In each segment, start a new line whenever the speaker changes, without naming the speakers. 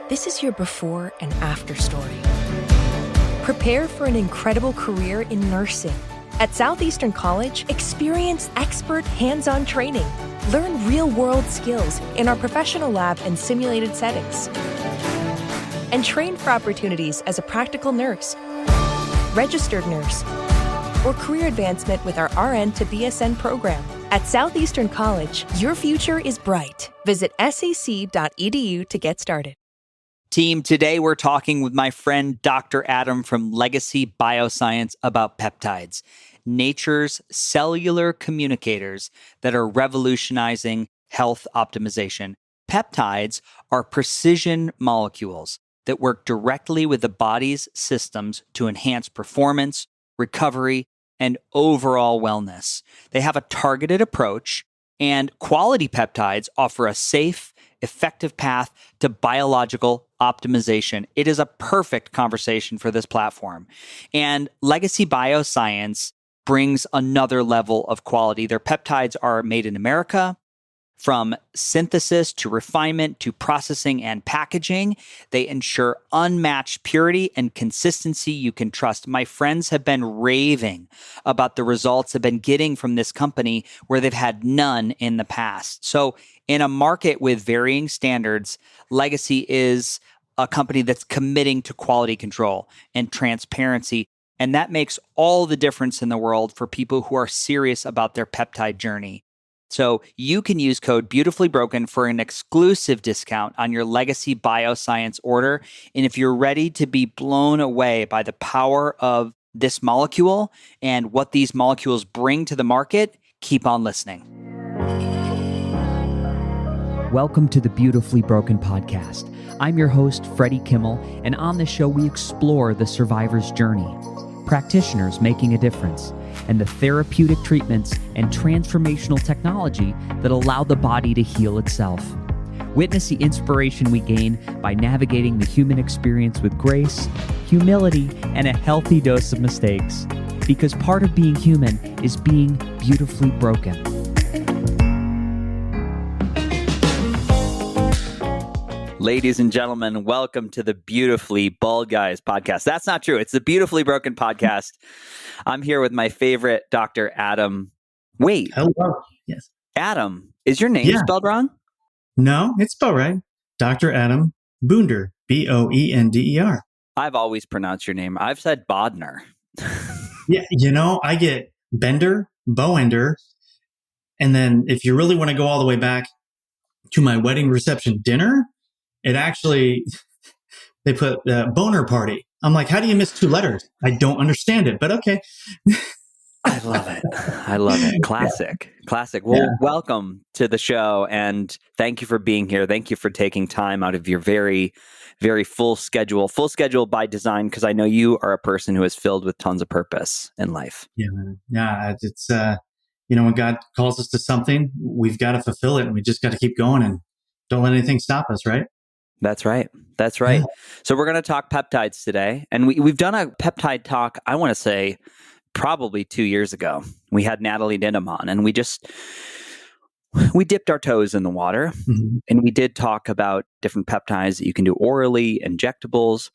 This is your before and after story. Prepare for an incredible career in nursing. At Southeastern College, experience expert hands-on training. Learn real-world skills in our professional lab and simulated settings. And train for opportunities as a practical nurse, registered nurse, or career advancement with our RN to BSN program. At Southeastern College, your future is bright. Visit sac.edu to get started.
Team, today we're talking with my friend Dr. Adam from Legacy BioScience about peptides, nature's cellular communicators that are revolutionizing health optimization. Peptides are precision molecules that work directly with the body's systems to enhance performance, recovery, and overall wellness. They have a targeted approach, and quality peptides offer a safe, effective path to biological optimization. It is a perfect conversation for this platform. And Legacy BioScience brings another level of quality. Their peptides are made in America. From synthesis to refinement to processing and packaging, they ensure unmatched purity and consistency you can trust. My friends have been raving about the results they've been getting from this company where they've had none in the past. So in a market with varying standards, Legacy is a company that's committing to quality control and transparency. And that makes all the difference in the world for people who are serious about their peptide journey. So you can use code BeautifullyBroken for an exclusive discount on your Legacy BioScience order. And if you're ready to be blown away by the power of this molecule and what these molecules bring to the market, keep on listening. Welcome to the Beautifully Broken podcast. I'm your host, Freddie Kimmel, and on this show we explore the survivor's journey, practitioners making a difference, and the therapeutic treatments and transformational technology that allow the body to heal itself. Witness the inspiration we gain by navigating the human experience with grace, humility, and a healthy dose of mistakes. Because part of being human is being beautifully broken. Ladies and gentlemen, welcome to the Beautifully Bald Guys podcast. That's not true. It's the Beautifully Broken podcast. I'm here with my favorite Dr. Adam. Wait.
Hello. Yes.
Adam, is your name spelled wrong?
No, it's spelled right. Dr. Adam Boender, Boender.
I've always pronounced your name. I've said Boender.
Yeah, I get Bender, Boender, and then if you really want to go all the way back to my wedding reception dinner, it actually, they put boner party. I'm like, how do you miss two letters? I don't understand it, but okay.
I love it. I love it. Classic. Classic. Well, welcome to the show and thank you for being here. Thank you for taking time out of your very, very full schedule by design, because I know you are a person who is filled with tons of purpose in life.
Yeah. It's, when God calls us to something, we've got to fulfill it and we just got to keep going and don't let anything stop us, right?
That's right. That's right. So we're going to talk peptides today. And we've done a peptide talk, I want to say, probably 2 years ago. We had Natalie Denham on and we dipped our toes in the water. Mm-hmm. And we did talk about different peptides that you can do orally, injectables.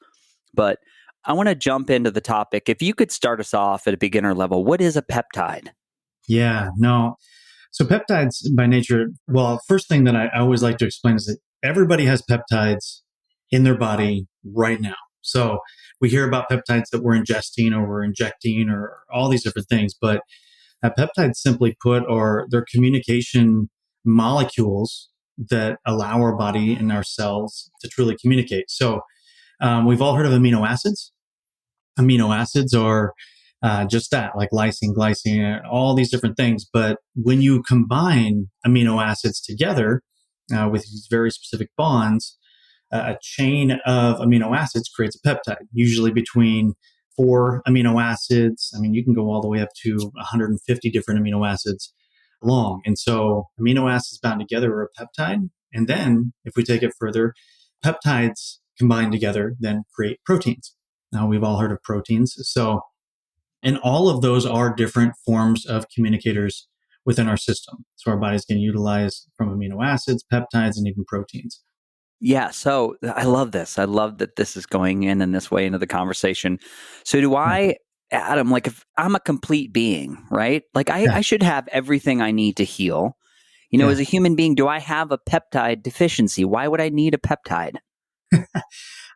But I want to jump into the topic. If you could start us off at a beginner level, what is a peptide?
So peptides by nature, first thing that I always like to explain is that everybody has peptides in their body right now. So we hear about peptides that we're ingesting or we're injecting or all these different things, but peptides simply put are they're communication molecules that allow our body and our cells to truly communicate. So we've all heard of amino acids. Amino acids are just that, like lysine, glycine, all these different things. But when you combine amino acids together with these very specific bonds, a chain of amino acids creates a peptide, usually between 4 amino acids. I mean, you can go all the way up to 150 different amino acids long. And so amino acids bound together are a peptide. And then if we take it further, peptides combined together then create proteins. Now, we've all heard of proteins. And all of those are different forms of communicators within our system. So our bodies can utilize from amino acids, peptides, and even proteins.
Yeah, so I love this. I love that this is going in this way into the conversation. So do
Yeah.
I, Adam, like if I'm a complete being, right? Like
Yeah.
I should have everything I need to heal.
Yeah.
As a human being, do I have a peptide deficiency? Why would I need a peptide?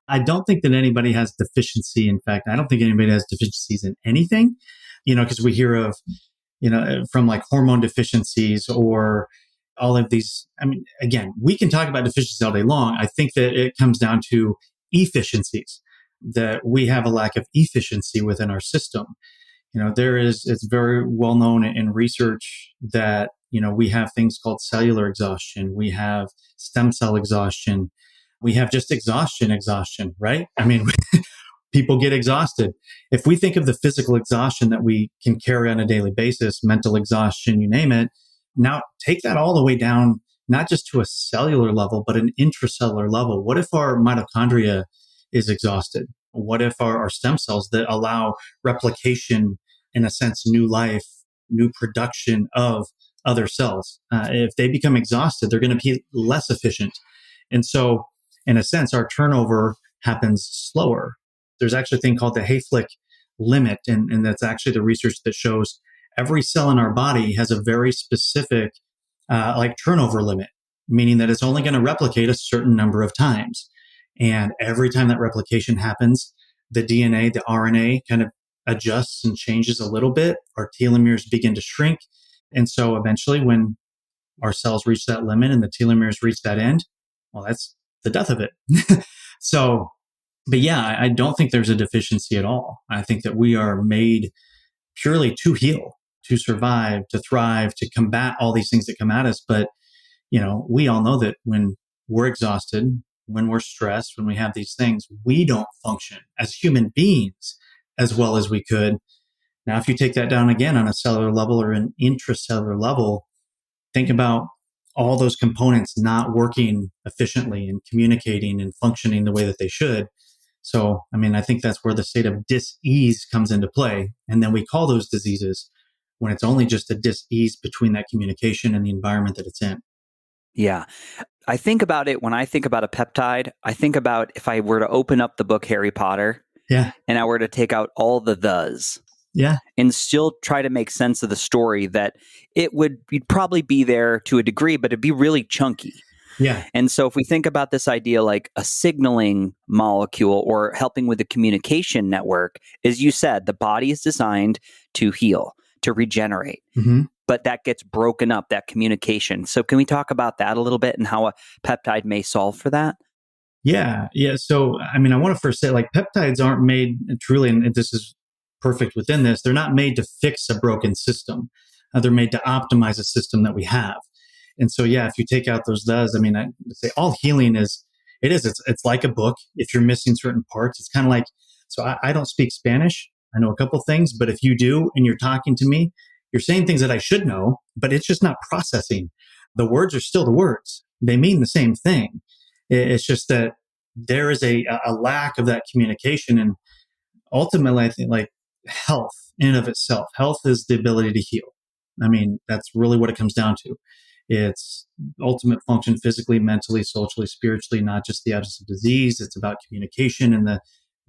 I don't think that anybody has deficiency. In fact, I don't think anybody has deficiencies in anything, because we hear of, from like hormone deficiencies or all of these. I mean, again, we can talk about deficiencies all day long. I think that it comes down to efficiencies, that we have a lack of efficiency within our system. It's very well known in research that, we have things called cellular exhaustion. We have stem cell exhaustion. We have just exhaustion, right? I mean, people get exhausted. If we think of the physical exhaustion that we can carry on a daily basis, mental exhaustion, you name it, now take that all the way down, not just to a cellular level, but an intracellular level. What if our mitochondria is exhausted? What if our stem cells that allow replication, in a sense, new life, new production of other cells, if they become exhausted, they're going to be less efficient. And so, in a sense, our turnover happens slower. There's actually a thing called the Hayflick limit, and that's actually the research that shows every cell in our body has a very specific, like turnover limit, meaning that it's only going to replicate a certain number of times. And every time that replication happens, the DNA, the RNA kind of adjusts and changes a little bit. Our telomeres begin to shrink. And so eventually, when our cells reach that limit and the telomeres reach that end, well, that's the death of it. So, but yeah, I don't think there's a deficiency at all. I think that we are made purely to heal, to survive, to thrive, to combat all these things that come at us. But, we all know that when we're exhausted, when we're stressed, when we have these things, we don't function as human beings as well as we could. Now, if you take that down again on a cellular level or an intracellular level, think about all those components not working efficiently and communicating and functioning the way that they should. So, I mean, I think that's where the state of dis-ease comes into play. And then we call those diseases when it's only just a dis-ease between that communication and the environment that it's in.
Yeah. I think about it when I think about a peptide. I think about if I were to open up the book Harry Potter
Yeah.
and I were to take out all the thes
Yeah.
and still try to make sense of the story, that you'd probably be there to a degree, but it'd be really chunky.
Yeah.
And so if we think about this idea like a signaling molecule or helping with the communication network, as you said, the body is designed to heal, to regenerate.
Mm-hmm.
But that gets broken up, that communication. So can we talk about that a little bit and how a peptide may solve for that?
Yeah. Yeah. So, I mean, I want to first say like peptides aren't made truly, and this is perfect within this, they're not made to fix a broken system. They're made to optimize a system that we have. And so, yeah, if you take out those does, I mean, I say all healing it's like a book. If you're missing certain parts, it's kind of like, so I don't speak Spanish. I know a couple things, but if you do and you're talking to me, you're saying things that I should know, but it's just not processing. The words are still the words. They mean the same thing. It's just that there is a lack of that communication. And ultimately, I think like health in and of itself, health is the ability to heal. I mean, that's really what it comes down to. It's ultimate function physically, mentally, socially, spiritually, not just the absence of disease. It's about communication. And the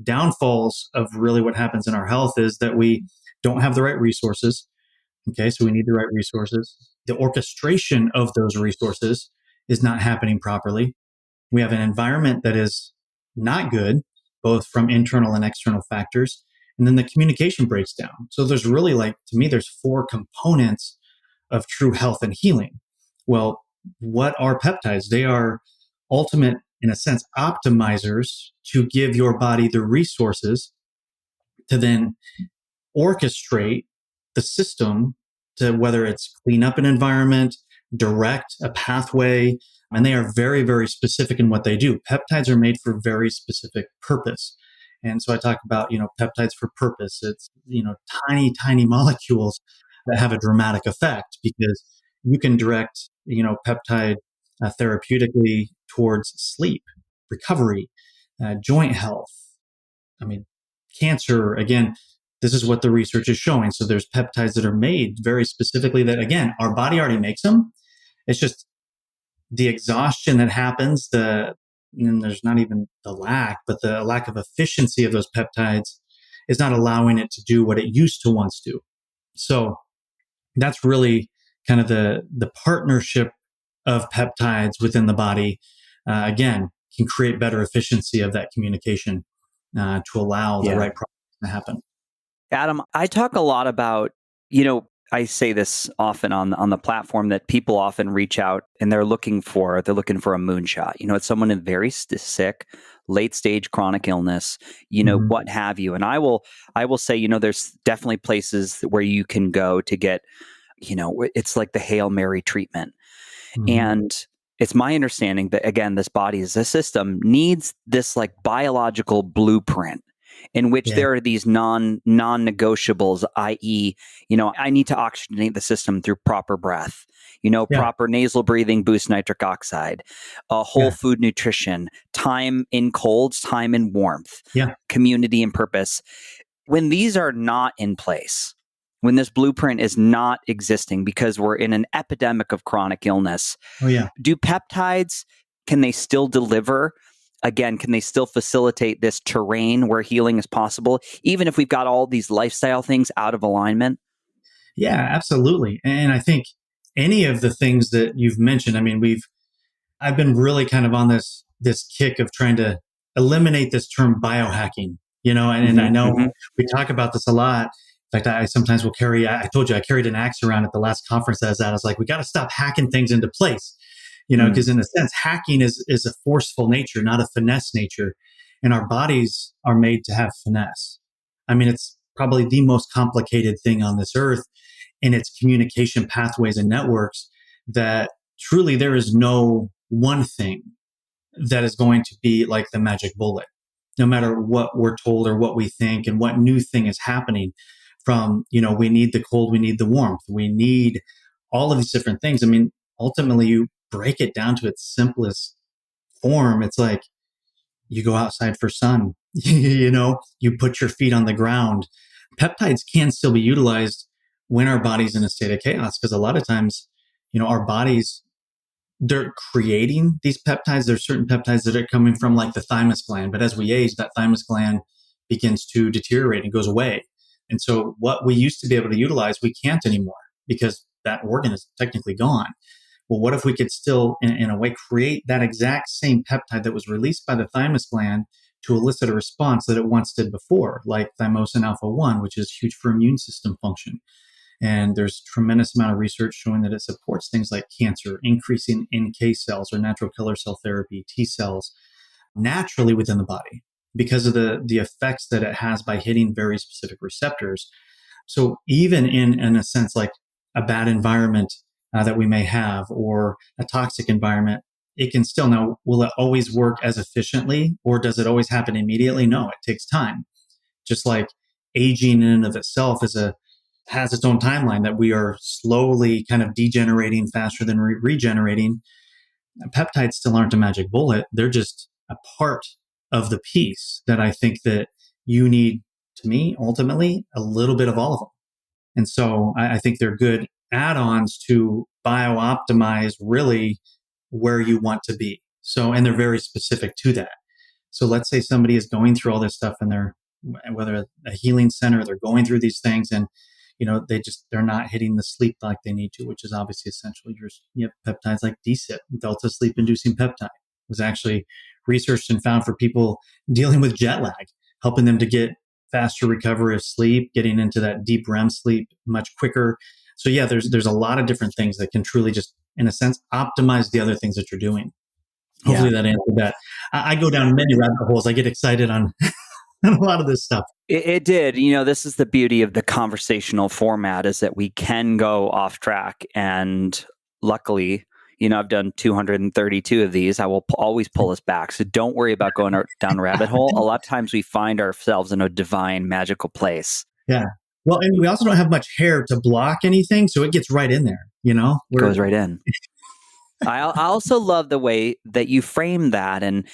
downfalls of really what happens in our health is that we don't have the right resources. Okay, so we need the right resources. The orchestration of those resources is not happening properly. We have an environment that is not good, both from internal and external factors. And then the communication breaks down. So there's really to me, there's four components of true health and healing. Well, what are peptides? They are ultimate, in a sense, optimizers to give your body the resources to then orchestrate the system to whether it's clean up an environment, direct a pathway, and they are very, very specific in what they do. Peptides are made for very specific purpose. And so I talk about, peptides for purpose. It's, tiny, tiny molecules that have a dramatic effect because you can direct, peptide therapeutically towards sleep, recovery, joint health. I mean, cancer, again, this is what the research is showing. So there's peptides that are made very specifically that, again, our body already makes them. It's just the exhaustion that happens, the and there's not even the lack, but the lack of efficiency of those peptides is not allowing it to do what it used to once do. So that's really kind of the partnership of peptides within the body. Again, can create better efficiency of that communication to allow the right process to happen.
Adam, I talk a lot about, I say this often on the platform that people often reach out and they're looking for a moonshot. It's someone in very sick, late stage chronic illness, what have you. And I will say, there's definitely places where you can go to get, it's like the Hail Mary treatment. And it's my understanding that, again, this body as a system needs this like biological blueprint in which there are these non-negotiables, i.e., I need to oxygenate the system through proper breath, proper nasal breathing boosts nitric oxide, whole food nutrition, time in colds, time in warmth, community and purpose. When these are not in place, when this blueprint is not existing because we're in an epidemic of chronic illness, do peptides, can they still deliver? Again, can they still facilitate this terrain where healing is possible, even if we've got all these lifestyle things out of alignment?
Yeah, absolutely. And I think any of the things that you've mentioned, I mean, I've been really kind of on this kick of trying to eliminate this term biohacking, and I know we talk about this a lot. In fact, I sometimes will I told you I carried an axe around at the last conference I was at. I was like, we got to stop hacking things into place, because in a sense, hacking is a forceful nature, not a finesse nature. And our bodies are made to have finesse. I mean, it's probably the most complicated thing on this earth in its communication pathways and networks, that truly there is no one thing that is going to be like the magic bullet, no matter what we're told or what we think and what new thing is happening. From, we need the cold, we need the warmth, we need all of these different things. I mean, ultimately, you break it down to its simplest form. It's like you go outside for sun, you put your feet on the ground. Peptides can still be utilized when our body's in a state of chaos, because a lot of times, our bodies, they're creating these peptides. There's certain peptides that are coming from like the thymus gland, but as we age, that thymus gland begins to deteriorate and goes away. And so what we used to be able to utilize, we can't anymore because that organ is technically gone. Well, what if we could still, in a way, create that exact same peptide that was released by the thymus gland to elicit a response that it once did before, like Thymosin Alpha-1, which is huge for immune system function. And there's tremendous amount of research showing that it supports things like cancer, increasing NK cells or natural killer cell therapy, T cells, naturally within the body because of the effects that it has by hitting very specific receptors. So even in a sense, like a bad environment that we may have or a toxic environment, it can still, now, will it always work as efficiently or does it always happen immediately? No, it takes time. Just like aging in and of itself has its own timeline, that we are slowly kind of degenerating faster than regenerating. Peptides still aren't a magic bullet. They're just a part of the piece that I think that you need, to me, ultimately, a little bit of all of them. And so I think they're good add-ons to bio-optimize really where you want to be. So, and they're very specific to that. So let's say somebody is going through all this stuff and whether a healing center, they're going through these things and, they're not hitting the sleep like they need to, which is obviously essential. You have peptides like DSIP, delta sleep inducing peptide, was actually researched and found for people dealing with jet lag, helping them to get faster recovery of sleep, getting into that deep REM sleep much quicker. So yeah, there's a lot of different things that can truly just, in a sense, optimize the other things that you're doing. Hopefully that answered that. I go down many rabbit holes. I get excited on a lot of this stuff.
It did. This is the beauty of the conversational format, is that we can go off track. And luckily, I've done 232 of these. I will always pull us back. So don't worry about going down a rabbit hole. A lot of times we find ourselves in a divine, magical place.
Yeah. Well, and we also don't have much hair to block anything. So it gets right in there,
It goes right in. I also love the way that you frame that. And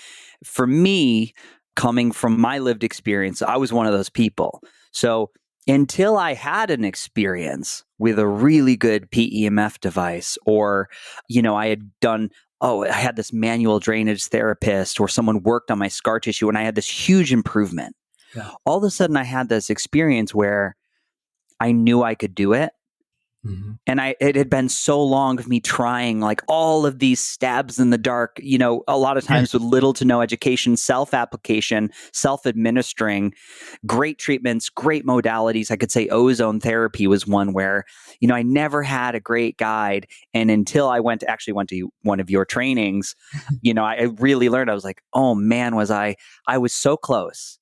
for me, coming from my lived experience, I was one of those people. So until I had an experience with a really good PEMF device, or, I had done oh, I had this manual drainage therapist or someone worked on my scar tissue and I had this huge improvement.
Yeah.
All of a sudden I had this experience where I knew I could do it.
Mhm.
And it had been so long of me trying like all of these stabs in the dark, a lot of
Yeah.
times with little to no education, self-application, self-administering, great treatments, great modalities. I could say ozone therapy was one where, I never had a great guide. And until I went to one of your trainings, I really learned, I was like, oh man, I was so close.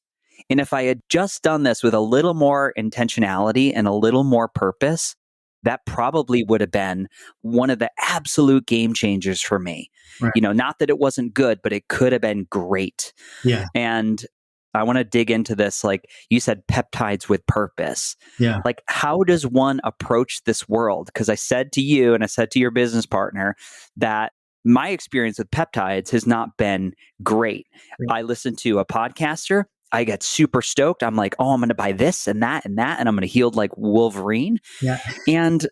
And if I had just done this with a little more intentionality and a little more purpose, that probably would have been one of the absolute game changers for me.
Right.
Not that it wasn't good, but it could have been great.
Yeah.
And I want to dig into this. Like you said, peptides with purpose.
Yeah.
Like, how does one approach this world? Because I said to you and I said to your business partner that my experience with peptides has not been great.
Right.
I listened to a podcaster. I get super stoked. I'm like, oh, I'm going to buy this and that and that, and I'm going to heal like Wolverine.
Yeah.
And,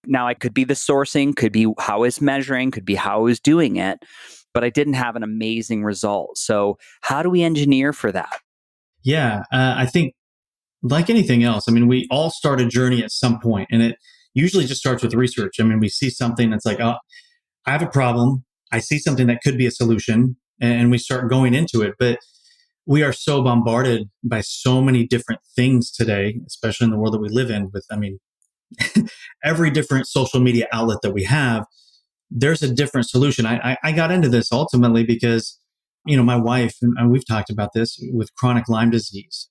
now I could be the sourcing, could be how I was measuring, could be how I was doing it, but I didn't have an amazing result. So how do we engineer for that?
Yeah. I think like anything else, I mean, we all start a journey at some point, and it usually just starts with research. I mean, we see something that's like, oh, I have a problem. I see something that could be a solution, and we start going into it. But we are so bombarded by so many different things today, especially in the world that we live in with, I mean, every different social media outlet that we have, there's a different solution. I got into this ultimately because, my wife, and we've talked about this with chronic Lyme disease,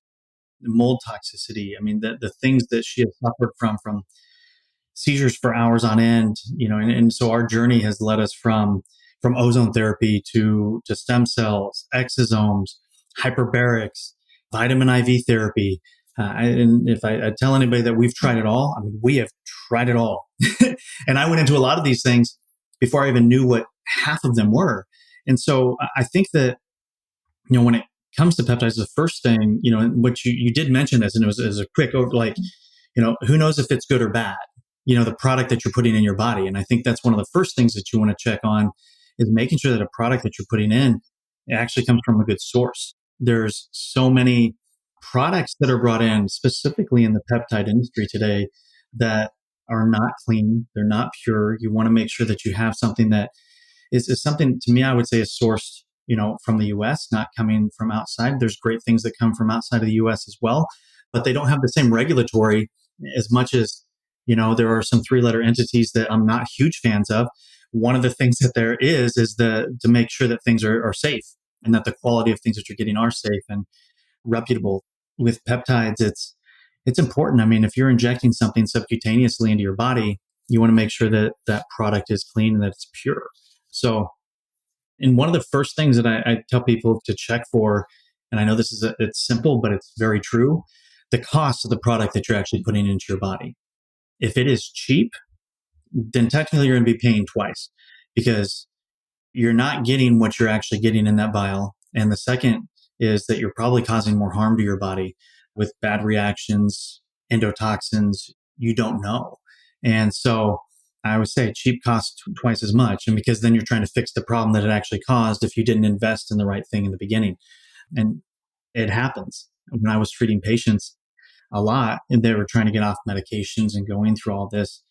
mold toxicity. I mean, the things that she has suffered from seizures for hours on end, and so our journey has led us from ozone therapy to stem cells, exosomes, hyperbarics, vitamin IV therapy. And if I tell anybody that we've tried it all, I mean, we have tried it all. And I went into a lot of these things before I even knew what half of them were. And so I think that, when it comes to peptides, the first thing, what you did mention this, and it was as a quick over, like, who knows if it's good or bad, the product that you're putting in your body. And I think that's one of the first things that you want to check on is making sure that a product that you're putting in, it actually comes from a good source. There's so many products that are brought in specifically in the peptide industry today that are not clean. They're not pure. You want to make sure that you have something that is something, to me, I would say is sourced, from the US, not coming from outside. There's great things that come from outside of the US as well, but they don't have the same regulatory as much as, there are some 3-letter entities that I'm not huge fans of. One of the things that there is to make sure that things are safe and that the quality of things that you're getting are safe and reputable. With peptides, it's important. I mean, if you're injecting something subcutaneously into your body, you want to make sure that that product is clean and that it's pure. So, and one of the first things that I tell people to check for, and I know this is it's simple, but it's very true, the cost of the product that you're actually putting into your body. If it is cheap, then technically you're going to be paying twice because you're not getting what you're actually getting in that vial. And the second is that you're probably causing more harm to your body with bad reactions, endotoxins, you don't know. And so I would say cheap costs twice as much. And because then you're trying to fix the problem that it actually caused if you didn't invest in the right thing in the beginning. And it happens. When I was treating patients a lot and they were trying to get off medications and going through all this.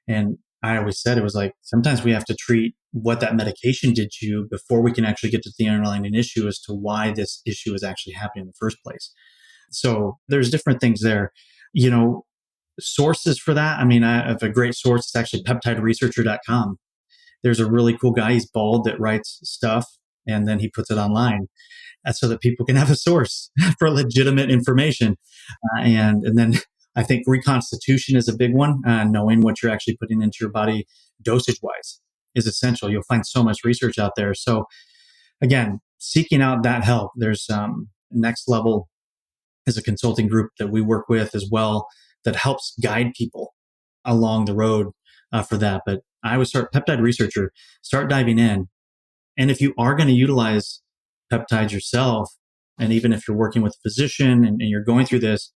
And I always said, it was like, sometimes we have to treat what that medication did to you before we can actually get to the underlying issue as to why this issue is actually happening in the first place. So there's different things there. Sources for that. I mean, I have a great source. It's actually peptideresearcher.com. There's a really cool guy. He's bald that writes stuff and then he puts it online so that people can have a source for legitimate information. And then I think reconstitution is a big one. Knowing what you're actually putting into your body dosage wise is essential. You'll find so much research out there. So again, seeking out that help. There's Next Level is a consulting group that we work with as well that helps guide people along the road for that. But I would start peptide researcher, start diving in. And if you are going to utilize peptides yourself, and even if you're working with a physician and you're going through this,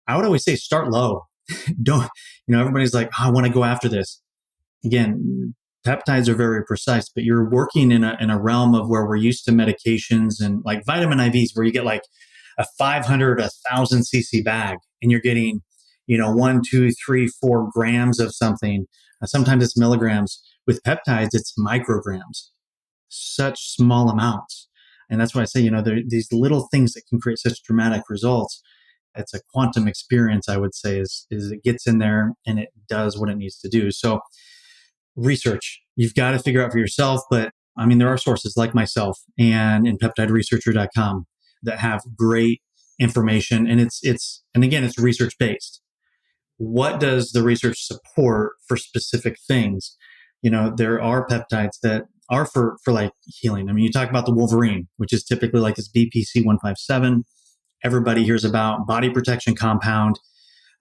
I would always say start low. Don't, everybody's like, oh, I want to go after this. Again, peptides are very precise, but you're working in a realm of where we're used to medications and like vitamin IVs, where you get like a 500, 1,000 cc bag, and you're getting, 1, 2, 3, 4 grams of something. Sometimes it's milligrams. With peptides, it's micrograms, such small amounts. And that's why I say, there are these little things that can create such dramatic results. It's a quantum experience, I would say, is it gets in there and it does what it needs to do. So research, you've got to figure out for yourself. But I mean, there are sources like myself and in peptideresearcher.com that have great information. And and again, it's research based. What does the research support for specific things? There are peptides that are for like healing. I mean, you talk about the Wolverine, which is typically like this BPC 157. Everybody hears about body protection compound.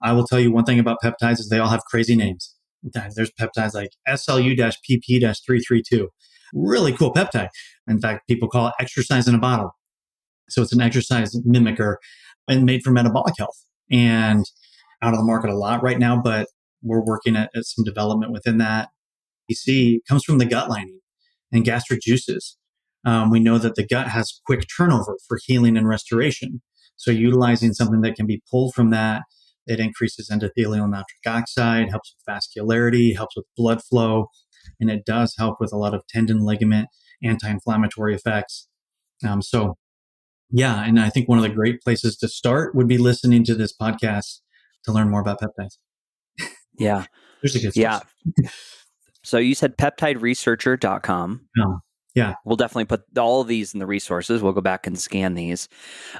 I will tell you one thing about peptides is they all have crazy names. There's peptides like SLU-PP-332. Really cool peptide. In fact, people call it exercise in a bottle. So it's an exercise mimicker and made for metabolic health, and out of the market a lot right now, but we're working at some development within that. You see, comes from the gut lining and gastric juices. We know that the gut has quick turnover for healing and restoration. So utilizing something that can be pulled from that, it increases endothelial nitric oxide, helps with vascularity, helps with blood flow, and it does help with a lot of tendon, ligament, anti-inflammatory effects. So yeah, and I think one of the great places to start would be listening to this podcast to learn more about peptides.
Yeah.
There's a good source.
Yeah. So you said peptideresearcher.com.
Yeah.
We'll definitely put all of these in the resources. We'll go back and scan these.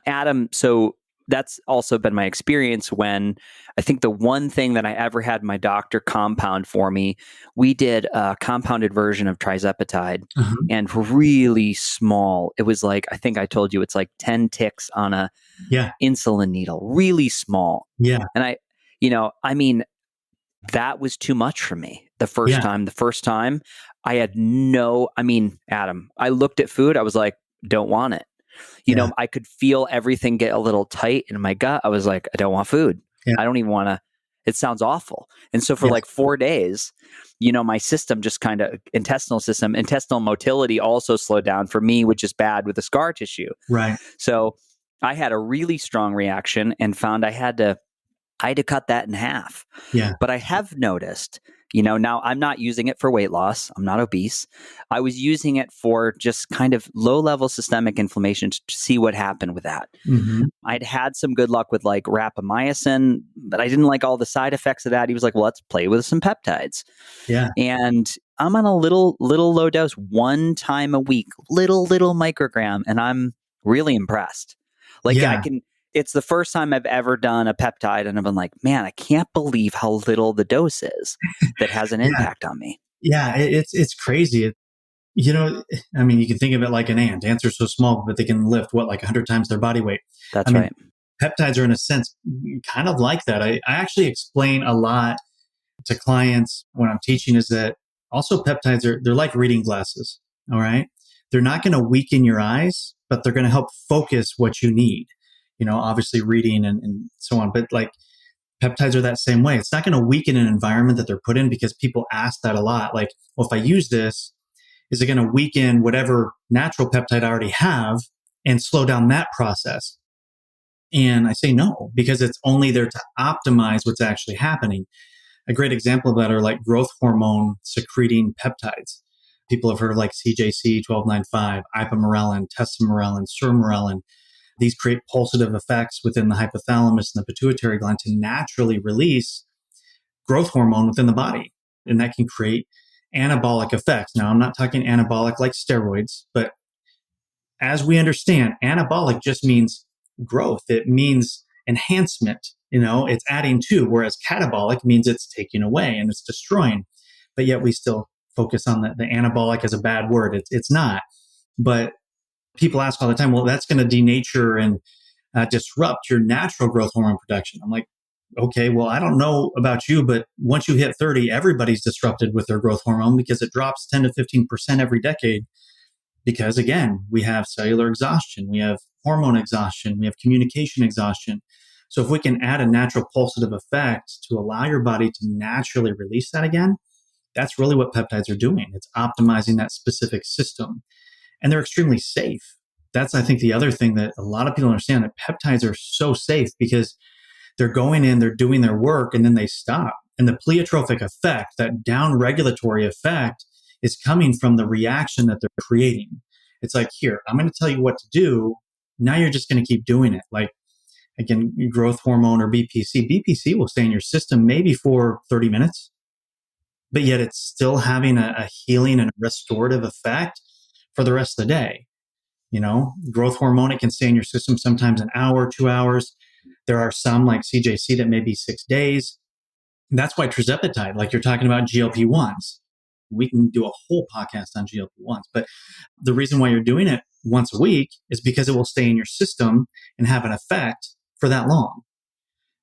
Adam, so that's also been my experience when I think the one thing that I ever had my doctor compound for me, we did a compounded version of trizepatide and really small. It was like, I think I told you, it's like 10 ticks on a insulin needle, really small.
Yeah.
And I mean, that was too much for me the first time. The first time I had Adam, I looked at food. I was like, don't want it. I could feel everything get a little tight in my gut. I was like, I don't want food. I don't even want to. It sounds awful. And so for like 4 days, my system just intestinal motility also slowed down for me, which is bad with the scar tissue.
Right.
So I had a really strong reaction and found I had to cut that in half.
Yeah.
But I have noticed, now I'm not using it for weight loss. I'm not obese. I was using it for just kind of low-level systemic inflammation to see what happened with that.
Mm-hmm.
I'd had some good luck with like rapamycin, but I didn't like all the side effects of that. He was like, well, let's play with some peptides.
Yeah.
And I'm on a little low dose 1 time a week, little microgram, and I'm really impressed. Like it's the first time I've ever done a peptide, and I've been like, man, I can't believe how little the dose is that has an impact on me.
Yeah, it's crazy. You can think of it like an ant. Ants are so small, but they can lift like 100 times their body weight.
That's right.
Peptides are in a sense kind of like that. I actually explain a lot to clients when I'm teaching is that also peptides they're like reading glasses. All right. They're not going to weaken your eyes, but they're going to help focus what you need. Obviously reading and so on, but like peptides are that same way. It's not going to weaken an environment that they're put in, because people ask that a lot. Like, well, if I use this, is it going to weaken whatever natural peptide I already have and slow down that process? And I say no, because it's only there to optimize what's actually happening. A great example of that are like growth hormone secreting peptides. People have heard of like CJC 1295, ipamorelin, tesamorelin, sermorelin. These create pulsative effects within the hypothalamus and the pituitary gland to naturally release growth hormone within the body. And that can create anabolic effects. Now, I'm not talking anabolic like steroids, but as we understand, anabolic just means growth. It means enhancement. It's adding to, whereas catabolic means it's taking away and it's destroying. But yet we still focus on the anabolic as a bad word. It's not. But people ask all the time, well, that's going to denature and disrupt your natural growth hormone production. I'm like, okay, well, I don't know about you, but once you hit 30, everybody's disrupted with their growth hormone because it drops 10 to 15% every decade. Because again, we have cellular exhaustion, we have hormone exhaustion, we have communication exhaustion. So if we can add a natural pulsative effect to allow your body to naturally release that again, That's really what peptides are doing. It's optimizing that specific system. And they're extremely safe. That's, I think, the other thing that a lot of people understand, that peptides are so safe because they're going in, they're doing their work, and then they stop. And the pleiotropic effect, that down regulatory effect, is coming from the reaction that they're creating. It's like, here, I'm going to tell you what to do. Now you're just going to keep doing it. Like, again, growth hormone or BPC. BPC will stay in your system maybe for 30 minutes, but yet it's still having a healing and a restorative effect for the rest of the day. Growth hormone, it can stay in your system sometimes an hour, 2 hours. There are some like CJC that may be 6 days. And that's why tirzepatide, like you're talking about GLP-1s, we can do a whole podcast on GLP-1s. But the reason why you're doing it once a week is because it will stay in your system and have an effect for that long.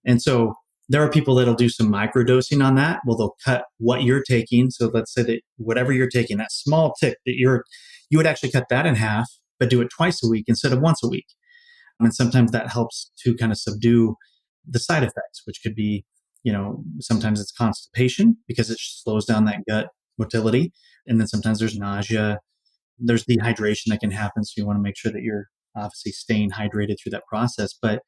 And so there are people that'll do some microdosing on that. Well, they'll cut what you're taking. So let's say that whatever you're taking, that small tick that you would actually cut that in half, but do it twice a week instead of once a week. And sometimes that helps to kind of subdue the side effects, which could be, sometimes it's constipation because it slows down that gut motility. And then sometimes there's nausea, there's dehydration that can happen. So you want to make sure that you're obviously staying hydrated through that process. But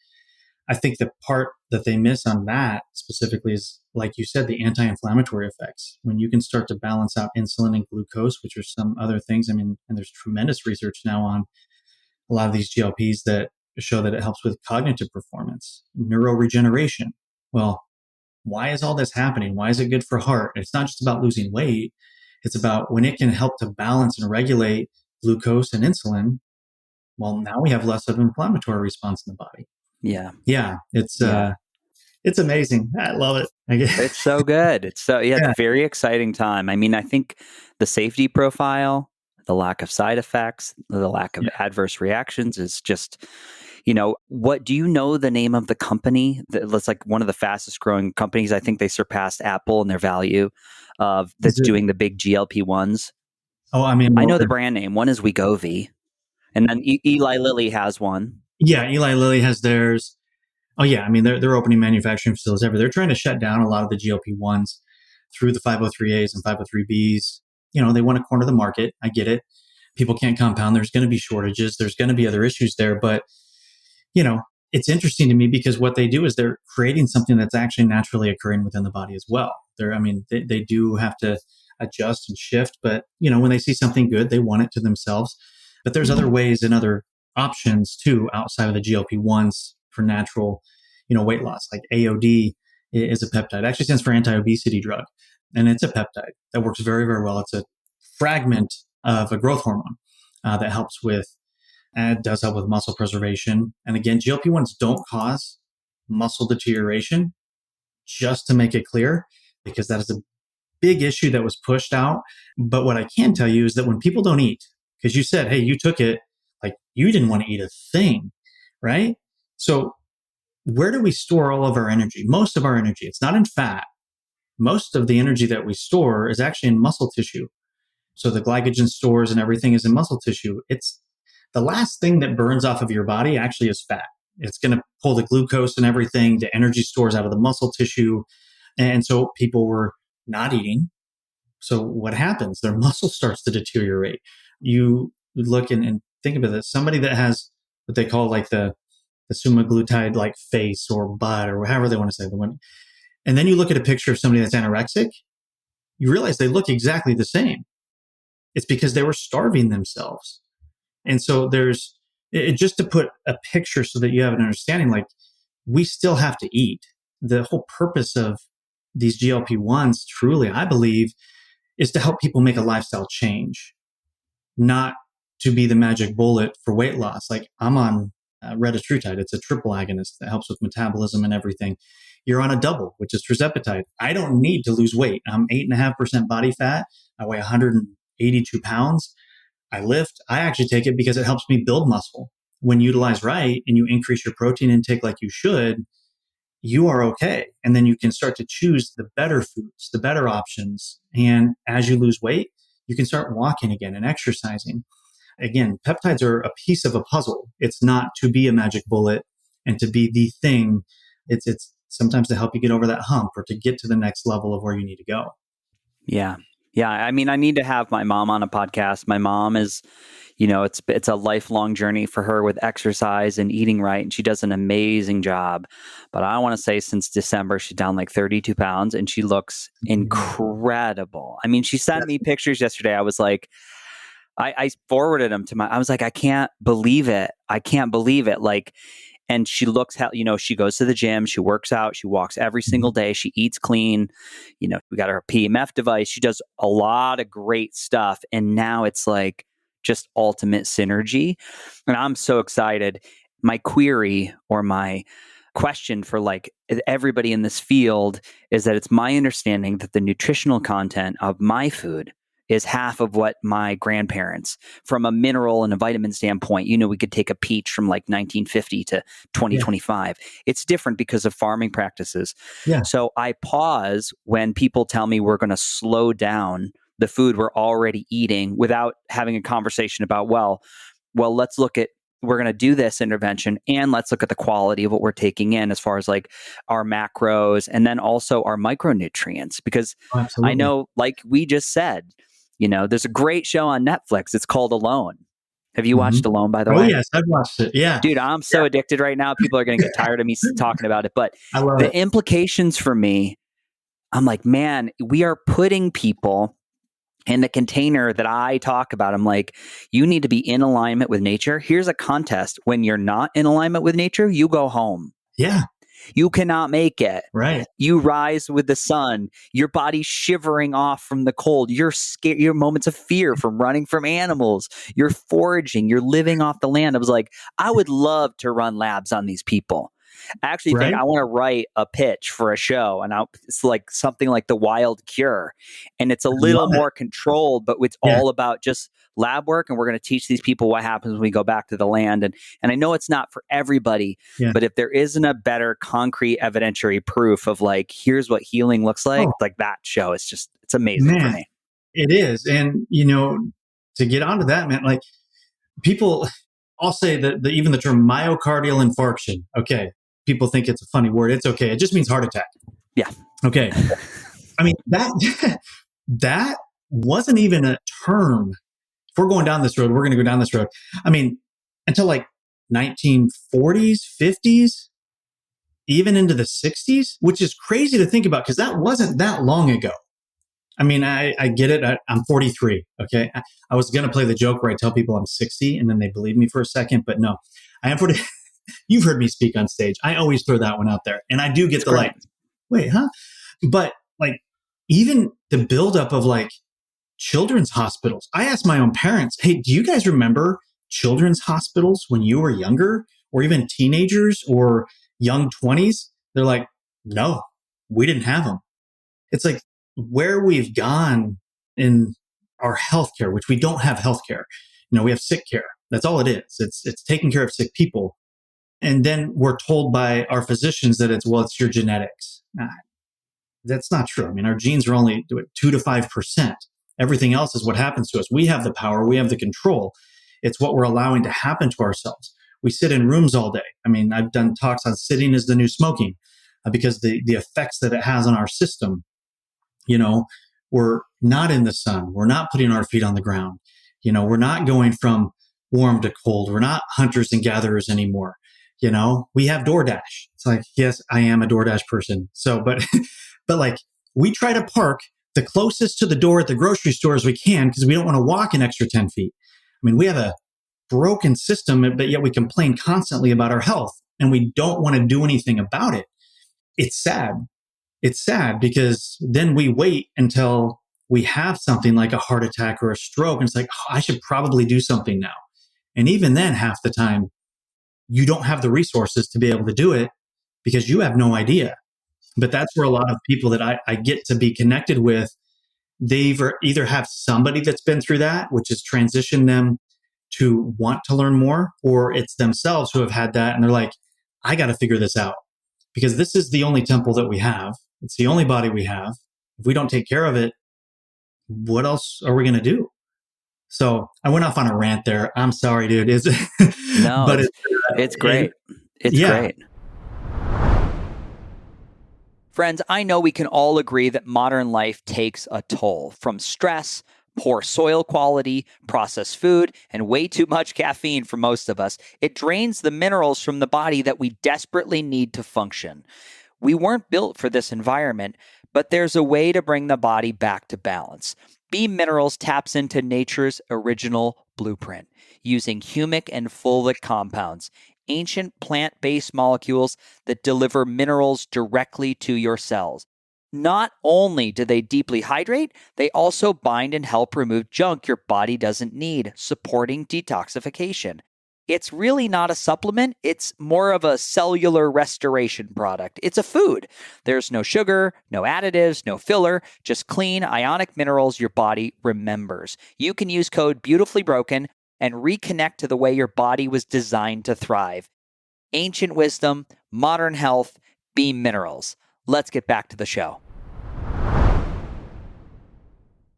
I think the part that they miss on that specifically is, like you said, the anti-inflammatory effects. When you can start to balance out insulin and glucose, which are some other things. I mean, and there's tremendous research now on a lot of these GLPs that show that it helps with cognitive performance, neuroregeneration. Well, why is all this happening? Why is it good for heart? It's not just about losing weight. It's about when it can help to balance and regulate glucose and insulin. Well, now we have less of an inflammatory response in the body.
Yeah.
Yeah. It's amazing. I love it.
It's so good. It's a very exciting time. I mean, I think the safety profile, the lack of side effects, the lack of adverse reactions is just, what do you know the name of the company that's like one of the fastest growing companies? I think they surpassed Apple in their value of that's doing the big GLP-1s.
Oh, I mean,
I know the brand name. One is Wegovy, and then Eli Lilly has one.
Yeah, Eli Lilly has theirs. Oh yeah, I mean they're opening manufacturing facilities everywhere. They're trying to shut down a lot of the GLP-1s through the 503As and 503Bs. They want to corner the market. I get it. People can't compound. There's going to be shortages. There's going to be other issues there. But, it's interesting to me because what they do is they're creating something that's actually naturally occurring within the body as well. They do have to adjust and shift. But, when they see something good, they want it to themselves. But there's other ways and other options too outside of the GLP-1s for natural, weight loss. Like AOD is a peptide. It actually stands for anti-obesity drug. And it's a peptide that works very, very well. It's a fragment of a growth hormone that helps with, and it does help with muscle preservation. And again, GLP-1s don't cause muscle deterioration, just to make it clear, because that is a big issue that was pushed out. But what I can tell you is that when people don't eat, because you said, hey, you took it, like you didn't want to eat a thing, right? So where do we store all of our energy? Most of our energy, it's not in fat. Most of the energy that we store is actually in muscle tissue. So the glycogen stores and everything is in muscle tissue. It's the last thing that burns off of your body actually is fat. It's going to pull the glucose and everything, the energy stores out of the muscle tissue. And so people were not eating. So what happens? Their muscle starts to deteriorate. You look and think about this. Somebody that has what they call like the semaglutide like face or butt or however they want to say the one. And then you look at a picture of somebody that's anorexic, you realize they look exactly the same. It's because they were starving themselves. And so just to put a picture so that you have an understanding, like we still have to eat. The whole purpose of these GLP-1s, truly, I believe, is to help people make a lifestyle change, not to be the magic bullet for weight loss. Like I'm on retatrutide. It's a triple agonist that helps with metabolism and everything. You're on a double, which is tirzepatide. I don't need to lose weight. I'm 8.5% body fat. I weigh 182 pounds. I lift. I actually take it because it helps me build muscle. When utilized right and you increase your protein intake like you should, you are okay. And then you can start to choose the better foods, the better options. And as you lose weight, you can start walking again and exercising. Again, peptides are a piece of a puzzle. It's not to be a magic bullet and to be the thing. It's sometimes to help you get over that hump or to get to the next level of where you need to go.
Yeah. Yeah, I mean, I need to have my mom on a podcast. My mom is, it's a lifelong journey for her with exercise and eating right, and she does an amazing job. But I want to say since December, she's down like 32 pounds, and she looks incredible. I mean, she sent me pictures yesterday. I was like, I forwarded them I was like, I can't believe it. I can't believe it. Like, and she looks how, she goes to the gym, she works out, she walks every single day, she eats clean, we got her PMF device. She does a lot of great stuff. And now it's like just ultimate synergy. And I'm so excited. My query or my question for like everybody in this field is that it's my understanding that the nutritional content of my food is half of what my grandparents, from a mineral and a vitamin standpoint, we could take a peach from like 1950 to 2025. It's different because of farming practices.
Yeah.
So I pause when people tell me we're going to slow down the food we're already eating without having a conversation about, well, let's look at, we're going to do this intervention and let's look at the quality of what we're taking in as far as like our macros and then also our micronutrients. Because I know, like we just said, there's a great show on Netflix. It's called Alone. Have you watched Alone, by the way?
Oh, yes, I've watched it. Yeah.
Dude, I'm so addicted right now. People are going to get tired of me talking about it. But
I love
the implications for me, I'm like, man, we are putting people in the container that I talk about. I'm like, you need to be in alignment with nature. Here's a contest. When you're not in alignment with nature, you go home.
Yeah.
You cannot make it.
Right.
You rise with the sun. Your body's shivering off from the cold. You're scared. Your moments of fear from running from animals. You're foraging. You're living off the land. I was like, I would love to run labs on these people. I actually think I want to write a pitch for a show, and it's like something like The Wild Cure, and it's a little more controlled, but it's all about just lab work, and we're going to teach these people what happens when we go back to the land. And I know it's not for everybody, but if there isn't a better concrete evidentiary proof of like, here's what healing looks like that show is just, it's amazing for me.
It is. And, to get onto that, man, like people, I'll say that even the term myocardial infarction, okay, people think it's a funny word. It's okay. It just means heart attack.
Yeah.
Okay. I mean, that wasn't even a term. If we're going down this road, we're going to go down this road. I mean, until like 1940s, 50s, even into the 60s, which is crazy to think about because that wasn't that long ago. I mean, I get it. I'm 43. Okay. I was going to play the joke where I tell people I'm 60 and then they believe me for a second, but no, I am 40. You've heard me speak on stage. I always throw that one out there. And I do get the like, wait, huh? But like, even the buildup of like children's hospitals. I asked my own parents, hey, do you guys remember children's hospitals when you were younger or even teenagers or young 20s? They're like, no, we didn't have them. It's like where we've gone in our healthcare, which we don't have healthcare. We have sick care. That's all it is. It's taking care of sick people. And then we're told by our physicians that it's your genetics. That's not true. I mean, our genes are only 2 to 5%. Everything else is what happens to us. We have the power. We have the control. It's what we're allowing to happen to ourselves. We sit in rooms all day. I mean, I've done talks on sitting is the new smoking because the effects that it has on our system, we're not in the sun. We're not putting our feet on the ground. We're not going from warm to cold. We're not hunters and gatherers anymore. We have DoorDash. It's like, yes, I am a DoorDash person. So, but like we try to park the closest to the door at the grocery store as we can because we don't want to walk an extra 10 feet. I mean, we have a broken system, but yet we complain constantly about our health and we don't want to do anything about it. It's sad. It's sad because then we wait until we have something like a heart attack or a stroke. And it's like, I should probably do something now. And even then, half the time, you don't have the resources to be able to do it because you have no idea. But that's where a lot of people that I get to be connected with, they've either have somebody that's been through that, which has transitioned them to want to learn more, or it's themselves who have had that. And they're like, I got to figure this out because this is the only temple that we have. It's the only body we have. If we don't take care of it, what else are we going to do? So I went off on a rant there. I'm sorry, dude.
No, but it's great. It's great. Friends, I know we can all agree that modern life takes a toll from stress, poor soil quality, processed food, and way too much caffeine for most of us. It drains the minerals from the body that we desperately need to function. We weren't built for this environment, but there's a way to bring the body back to balance. B Minerals taps into nature's original blueprint using humic and fulvic compounds, ancient plant-based molecules that deliver minerals directly to your cells. Not only do they deeply hydrate, they also bind and help remove junk your body doesn't need, supporting detoxification. It's really not a supplement. It's more of a cellular restoration product. It's a food. There's no sugar, no additives, no filler, just clean ionic minerals your body remembers. You can use code Beautifully Broken and reconnect to the way your body was designed to thrive. Ancient wisdom, modern health, Beam Minerals. Let's get back to the show.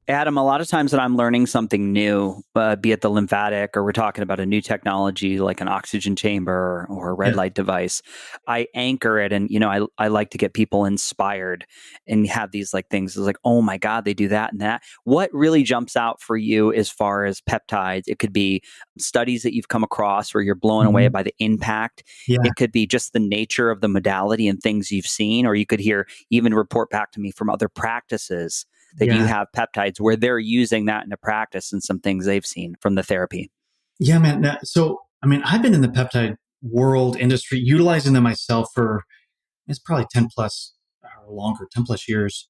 Adam, a lot of times when I'm learning something new, be it the lymphatic or we're talking about a new technology like an oxygen chamber or a red light device, I anchor it. And, I like to get people inspired and have these like things. It's like, oh my God, they do that and that. What really jumps out for you as far as peptides? It could be studies that you've come across where you're blown away by the impact.
Yeah.
It could be just the nature of the modality and things you've seen, or you could even report back to me from other practices that you have peptides where they're using that into practice and some things they've seen from the therapy.
Yeah, man. So, I've been in the peptide world industry, utilizing them myself for, it's probably 10 plus or longer, 10 plus years.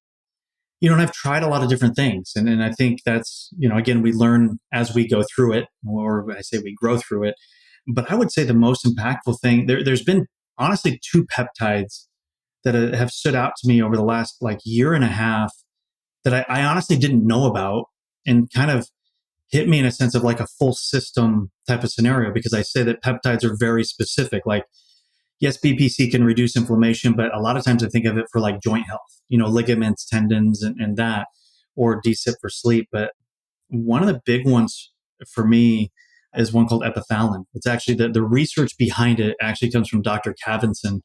And I've tried a lot of different things. And I think that's, again, we learn as we go through it, or I say we grow through it. But I would say the most impactful thing, there's been honestly two peptides that have stood out to me over the last like year and a half that I honestly didn't know about, and kind of hit me in a sense of like a full system type of scenario, because I say that peptides are very specific. Like, yes, BPC can reduce inflammation, but a lot of times I think of it for like joint health, ligaments, tendons, and that, or DSIP for sleep. But one of the big ones for me is one called epithalon. It's actually the research behind it actually comes from Dr. Kavinson,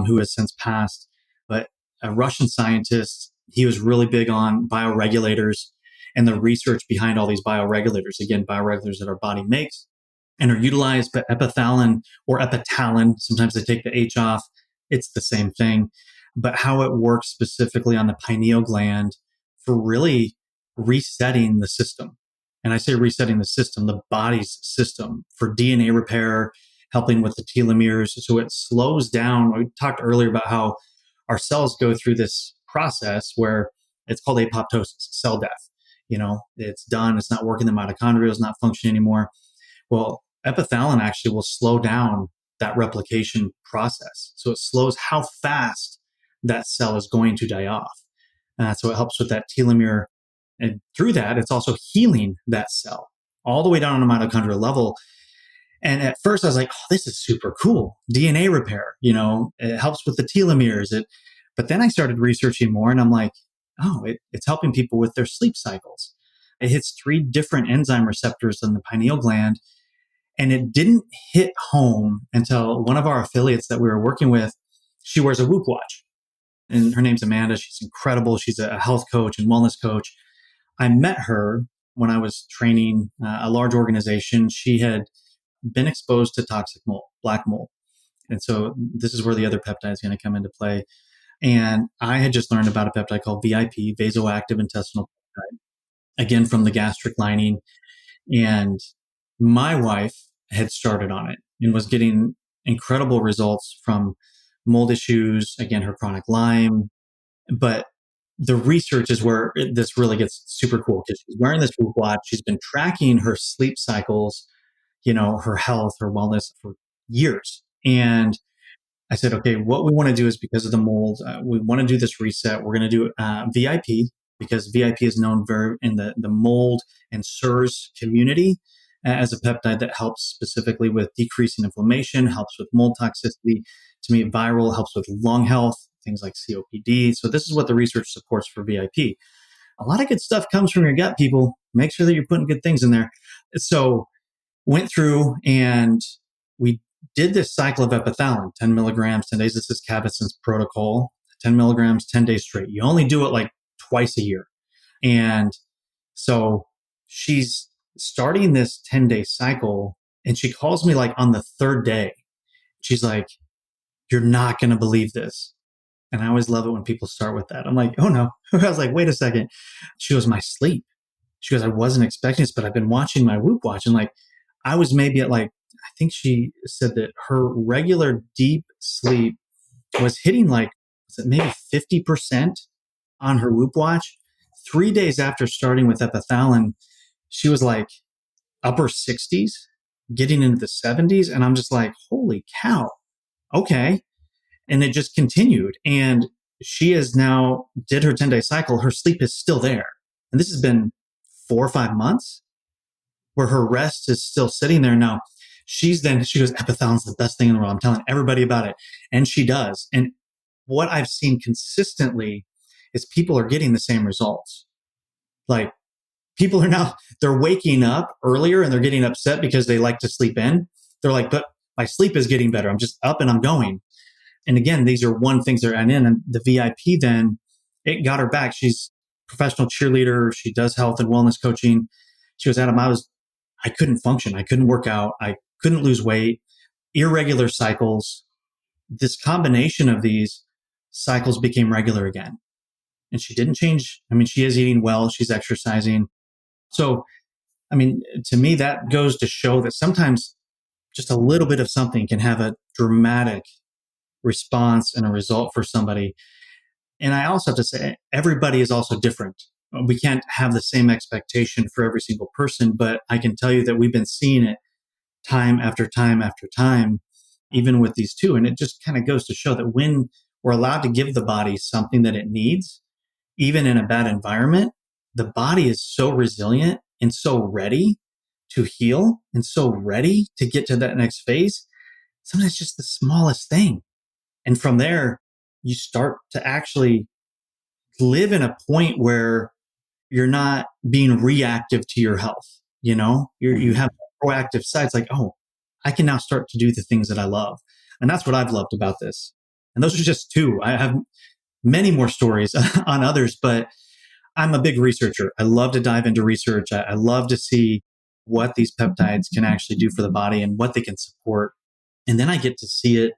who has since passed, but a Russian scientist. He was really big on bioregulators and the research behind all these bioregulators. Again, bioregulators that our body makes and are utilized, but epithalon or epitalon, sometimes they take the H off. It's the same thing, but how it works specifically on the pineal gland for really resetting the system. And I say resetting the system, the body's system, for DNA repair, helping with the telomeres. So it slows down. We talked earlier about how our cells go through this process where it's called apoptosis, cell death. It's done. It's not working. The mitochondria is not functioning anymore. Well, epithalon actually will slow down that replication process. So it slows how fast that cell is going to die off. So it helps with that telomere. And through that, it's also healing that cell all the way down on a mitochondrial level. And at first I was like, oh, this is super cool. DNA repair, it helps with the telomeres. But then I started researching more and I'm like, oh, it's helping people with their sleep cycles. It hits 3 different enzyme receptors in the pineal gland. And it didn't hit home until one of our affiliates that we were working with, she wears a Whoop watch. And her name's Amanda. She's incredible. She's a health coach and wellness coach. I met her when I was training a large organization. She had been exposed to toxic mold, black mold. And so this is where the other peptide is going to come into play. And I had just learned about a peptide called VIP, vasoactive intestinal peptide, again, from the gastric lining. And my wife had started on it and was getting incredible results from mold issues, again, her chronic Lyme. But the research is where this really gets super cool, because she's wearing this Whoop watch. She's been tracking her sleep cycles, her health, her wellness for years. And I said, okay, what we want to do is, because of the mold, we want to do this reset. We're going to do VIP, because VIP is known very in the mold and SIRS community as a peptide that helps specifically with decreasing inflammation, helps with mold toxicity. To me, viral, helps with lung health, things like COPD. So this is what the research supports for VIP. A lot of good stuff comes from your gut, people. Make sure that you're putting good things in there. So went through and we did this cycle of epithalon, 10 milligrams, 10 days. This is Kabat-Zinn's protocol, 10 milligrams, 10 days straight. You only do it like twice a year. And so she's starting this 10-day cycle, and she calls me like on the third day. She's like, "You're not going to believe this." And I always love it when people start with that. I'm like, "Oh no." I was like, "Wait a second." She goes, "My sleep." She goes, "I wasn't expecting this, but I've been watching my Whoop watch." And like, I was maybe at like, I think she said that her regular deep sleep was hitting like, was it maybe 50% on her Whoop watch. 3 days after starting with Epithalon, she was like upper 60s, getting into the 70s. And I'm just like, holy cow. Okay. And it just continued. And she has now did her 10-day cycle. Her sleep is still there. And this has been 4 or 5 months where her rest is still sitting there. Now, she goes, Epithalon's the best thing in the world. I'm telling everybody about it. And she does. And what I've seen consistently is people are getting the same results. Like, people are now, they're waking up earlier and they're getting upset because they like to sleep in. They're like, but my sleep is getting better. I'm just up and I'm going. And again, these are one things they're in. And the VIP then, it got her back. She's a professional cheerleader. She does health and wellness coaching. She goes, Adam, I couldn't function. I couldn't work out. I couldn't lose weight, irregular cycles. This combination of these cycles became regular again. And she didn't change. I mean, she is eating well. She's exercising. So, I mean, to me, that goes to show that sometimes just a little bit of something can have a dramatic response and a result for somebody. And I also have to say, everybody is also different. We can't have the same expectation for every single person, but I can tell you that we've been seeing it time after time after time, even with these two. And it just kind of goes to show that when we're allowed to give the body something that it needs, even in a bad environment, the body is so resilient and so ready to heal and so ready to get to that next phase. Sometimes just the smallest thing. And from there, you start to actually live in a point where you're not being reactive to your health. You have a proactive side. It's like, oh, I can now start to do the things that I love. And that's what I've loved about this. And those are just two. I have many more stories on others, but I'm a big researcher. I love to dive into research. I love to see what these peptides can actually do for the body and what they can support. And then I get to see it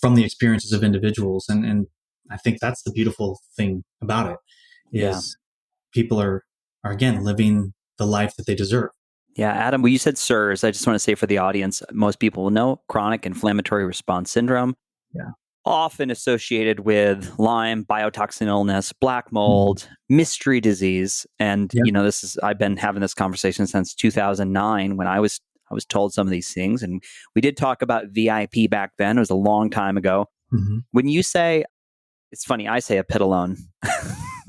from the experiences of individuals. And I think that's the beautiful thing about it is people are again living the life that they deserve.
Yeah, Adam, well, you said SIRS. I just want to say for the audience, most people will know chronic inflammatory response syndrome.
Yeah.
Often associated with Lyme, biotoxin illness, black mold, mystery disease. And, I've been having this conversation since 2009 when I was told some of these things. And we did talk about VIP back then. It was a long time ago.
Mm-hmm.
When you say, it's funny, I say epitalon.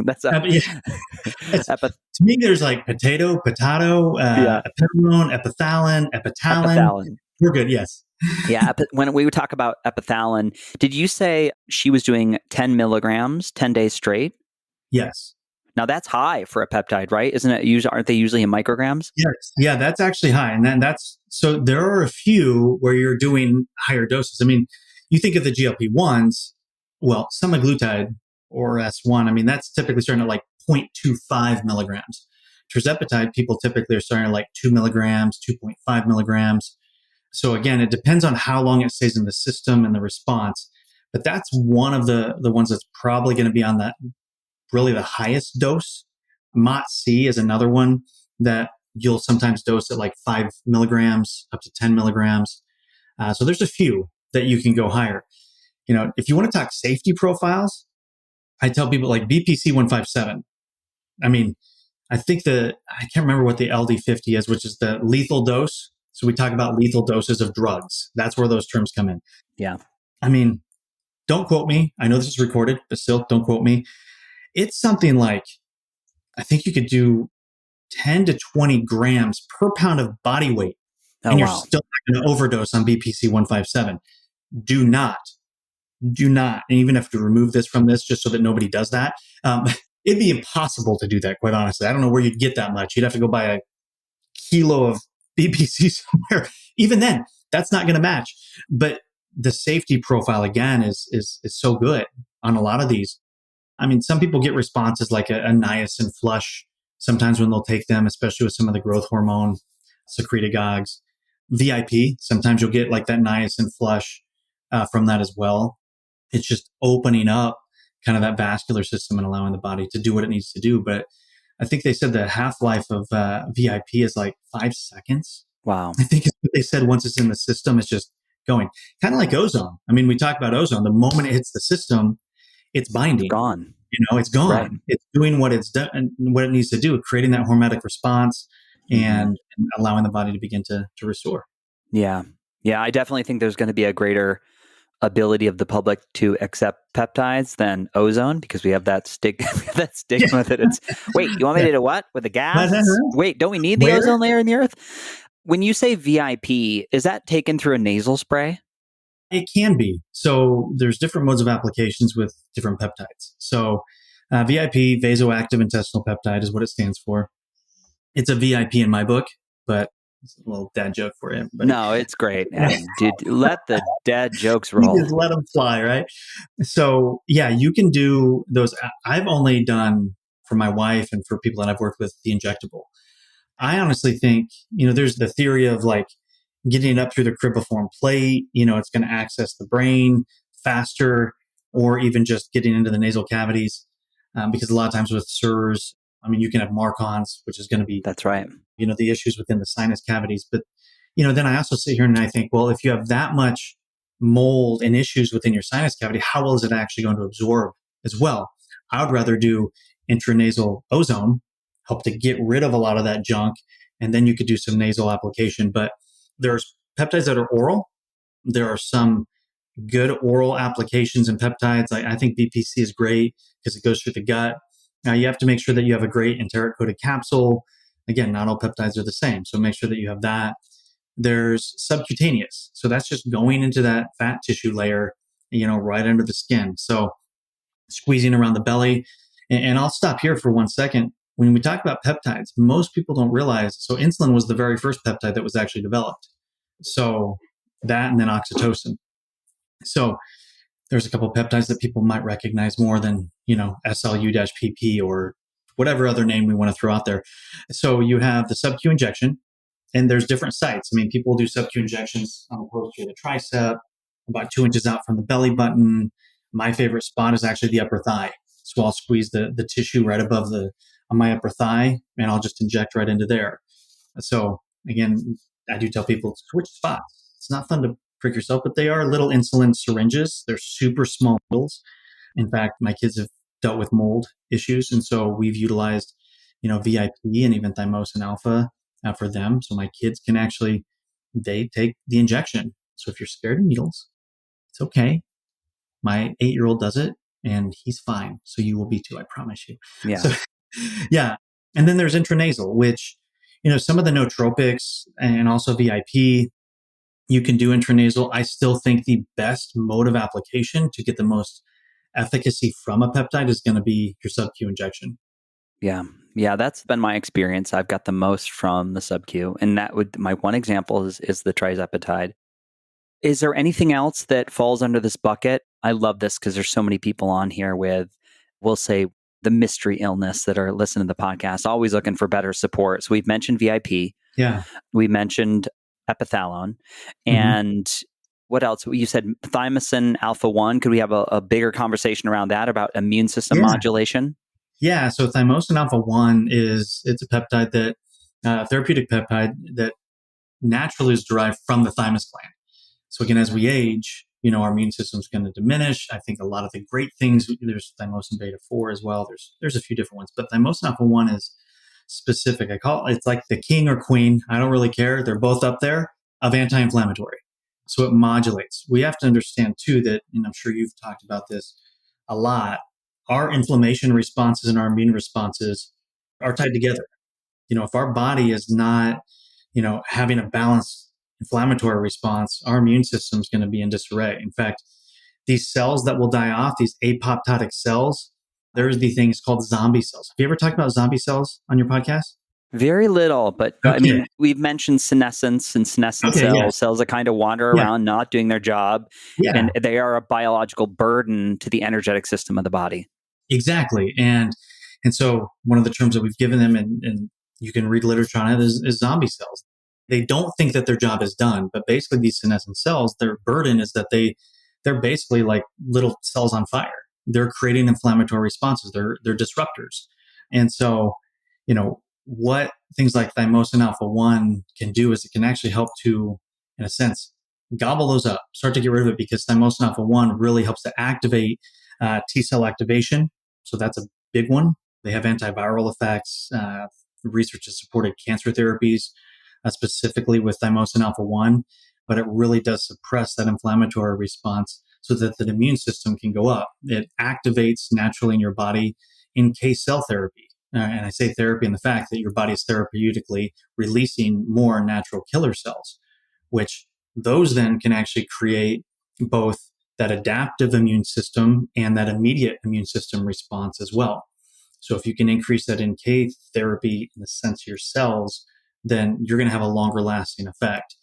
That's
to me, there's like potato, epitalon, epitalon.
Epithalon.
We're good. Yes.
Yeah. When we would talk about epithalon, did you say she was doing 10 milligrams, 10 days straight?
Yes.
Now that's high for a peptide, right? Isn't it usually, aren't they usually in micrograms?
Yes. Yeah, that's actually high. And then so there are a few where you're doing higher doses. I mean, you think of the GLP-1s, well, semaglutide or S1, I mean, that's typically starting at like 0.25 milligrams. Tirzepatide, people typically are starting at like 2 milligrams, 2.5 milligrams. So again, it depends on how long it stays in the system and the response. But that's one of the ones that's probably going to be on that really the highest dose. MOTC is another one that you'll sometimes dose at like 5 milligrams up to 10 milligrams. So there's a few that you can go higher. If you want to talk safety profiles, I tell people like BPC 157. I mean, I can't remember what the LD50 is, which is the lethal dose. So we talk about lethal doses of drugs. That's where those terms come in.
Yeah.
I mean, don't quote me. I know this is recorded, but still don't quote me. It's something like, I think you could do 10 to 20 grams per pound of body weight. And you're still not going to overdose on BPC 157. Do not. And even if you remove this from this, just so that nobody does that, it'd be impossible to do that, quite honestly. I don't know where you'd get that much. You'd have to go buy a kilo of BPC somewhere. Even then, that's not going to match. But the safety profile, again, is so good. on a lot of these. I mean, some people get responses like a niacin flush sometimes when they'll take them, especially with some of the growth hormone secretagogues. VIP, sometimes you'll get like that niacin flush from that as well. It's just opening up kind of that vascular system and allowing the body to do what it needs to do. But I think they said the half-life of VIP is like 5 seconds.
Wow.
I think it's what they said. Once it's in the system, it's just going. Kind of like ozone. I mean, we talk about ozone. The moment it hits the system, it's binding.
Gone.
It's gone.
Right.
It's doing what it's done and what it needs to do, creating that hormetic response and allowing the body to begin to restore.
Yeah. Yeah. I definitely think there's going to be a greater ability of the public to accept peptides than ozone because we have that stigma that it's, wait, you want me to do what? With the gas? Wait, don't we need the ozone layer in the earth? When you say VIP, is that taken through a nasal spray?
It can be. So there's different modes of applications with different peptides. So VIP, vasoactive intestinal peptide, is what it stands for. It's a VIP in my book, but it's a little dad joke for you. But
no, it's great. Dude, let the dad jokes roll.
Just let them fly, right? So yeah, you can do those. I've only done for my wife and for people that I've worked with the injectable. I honestly think, there's the theory of like getting it up through the cribriform plate, it's going to access the brain faster, or even just getting into the nasal cavities. Because a lot of times with SIRS, I mean, you can have Marcons, which is going to be,
that's right,
the issues within the sinus cavities. But, then I also sit here and I think, well, if you have that much mold and issues within your sinus cavity, how well is it actually going to absorb as well? I would rather do intranasal ozone, help to get rid of a lot of that junk, and then you could do some nasal application. But there's peptides that are oral. There are some good oral applications in peptides. I think BPC is great because it goes through the gut. Now you have to make sure that you have a great enteric-coated capsule. Again, not all peptides are the same, so make sure that you have that. There's subcutaneous. So that's just going into that fat tissue layer, right under the skin. So squeezing around the belly. And I'll stop here for 1 second. When we talk about peptides, most people don't realize, so insulin was the very first peptide that was actually developed. So that and then oxytocin. So there's a couple of peptides that people might recognize more than, SLU-PP or whatever other name we want to throw out there. So you have the sub-Q injection, and there's different sites. I mean, people do sub-Q injections on the posterior of the tricep, about 2 inches out from the belly button. My favorite spot is actually the upper thigh. So I'll squeeze the tissue right above on my upper thigh, and I'll just inject right into there. So again, I do tell people switch spots. It's not fun to prick yourself, but they are little insulin syringes. They're super small needles. In fact, my kids have dealt with mold issues, and so we've utilized, VIP and even Thymosin Alpha for them. So my kids can they take the injection. So if you're scared of needles, it's okay. My 8-year-old does it, and he's fine. So you will be too, I promise you.
Yeah.
So, yeah. And then there's intranasal, which, some of the nootropics and also VIP, you can do intranasal. I still think the best mode of application to get the most efficacy from a peptide is going to be your sub-Q injection.
Yeah. Yeah. That's been my experience. I've got the most from the sub-Q. And my one example is the trizepatide. Is there anything else that falls under this bucket? I love this because there's so many people on here with, we'll say, the mystery illness that are listening to the podcast, always looking for better support. So we've mentioned VIP.
Yeah.
We mentioned epithalon. And what else? You said Thymosin Alpha-1. Could we have a bigger conversation around that, about immune system modulation?
Yeah. So Thymosin Alpha-1 it's a peptide that, therapeutic peptide that naturally is derived from the thymus gland. So again, as we age, our immune system is going to diminish. I think a lot of the great things, there's thymosin beta 4 as well. There's a few different ones, but Thymosin Alpha-1 is specific. I call it's like the king or queen. I don't really care. They're both up there of anti-inflammatory. So it modulates. We have to understand too that, and I'm sure you've talked about this a lot, our inflammation responses and our immune responses are tied together. If our body is not, having a balanced inflammatory response, our immune system is going to be in disarray. In fact, these cells that will die off, these apoptotic cells, there's the things called zombie cells. Have you ever talked about zombie cells on your podcast?
Very little, but I
Okay.
mean, we've mentioned senescence and senescent
Okay. Yeah.
cells that kind of wander
Yeah.
around not doing their job,
Yeah.
and they are a biological burden to the energetic system of the body.
Exactly. And so one of the terms that we've given them, and you can read literature on it, is zombie cells. They don't think that their job is done, but basically these senescent cells, their burden is that they're basically like little cells on fire. They're creating inflammatory responses. They're disruptors. And so, what things like thymosin alpha-1 can do is it can actually help to, in a sense, gobble those up, start to get rid of it, because thymosin alpha-1 really helps to activate T cell activation. So that's a big one. They have antiviral effects. Research has supported cancer therapies, specifically with thymosin alpha-1, but it really does suppress that inflammatory response so that the immune system can go up. It activates naturally in your body NK cell therapy. And I say therapy in the fact that your body is therapeutically releasing more natural killer cells, which those then can actually create both that adaptive immune system and that immediate immune system response as well. So if you can increase that NK therapy in the sense of your cells, then you're going to have a longer lasting effect.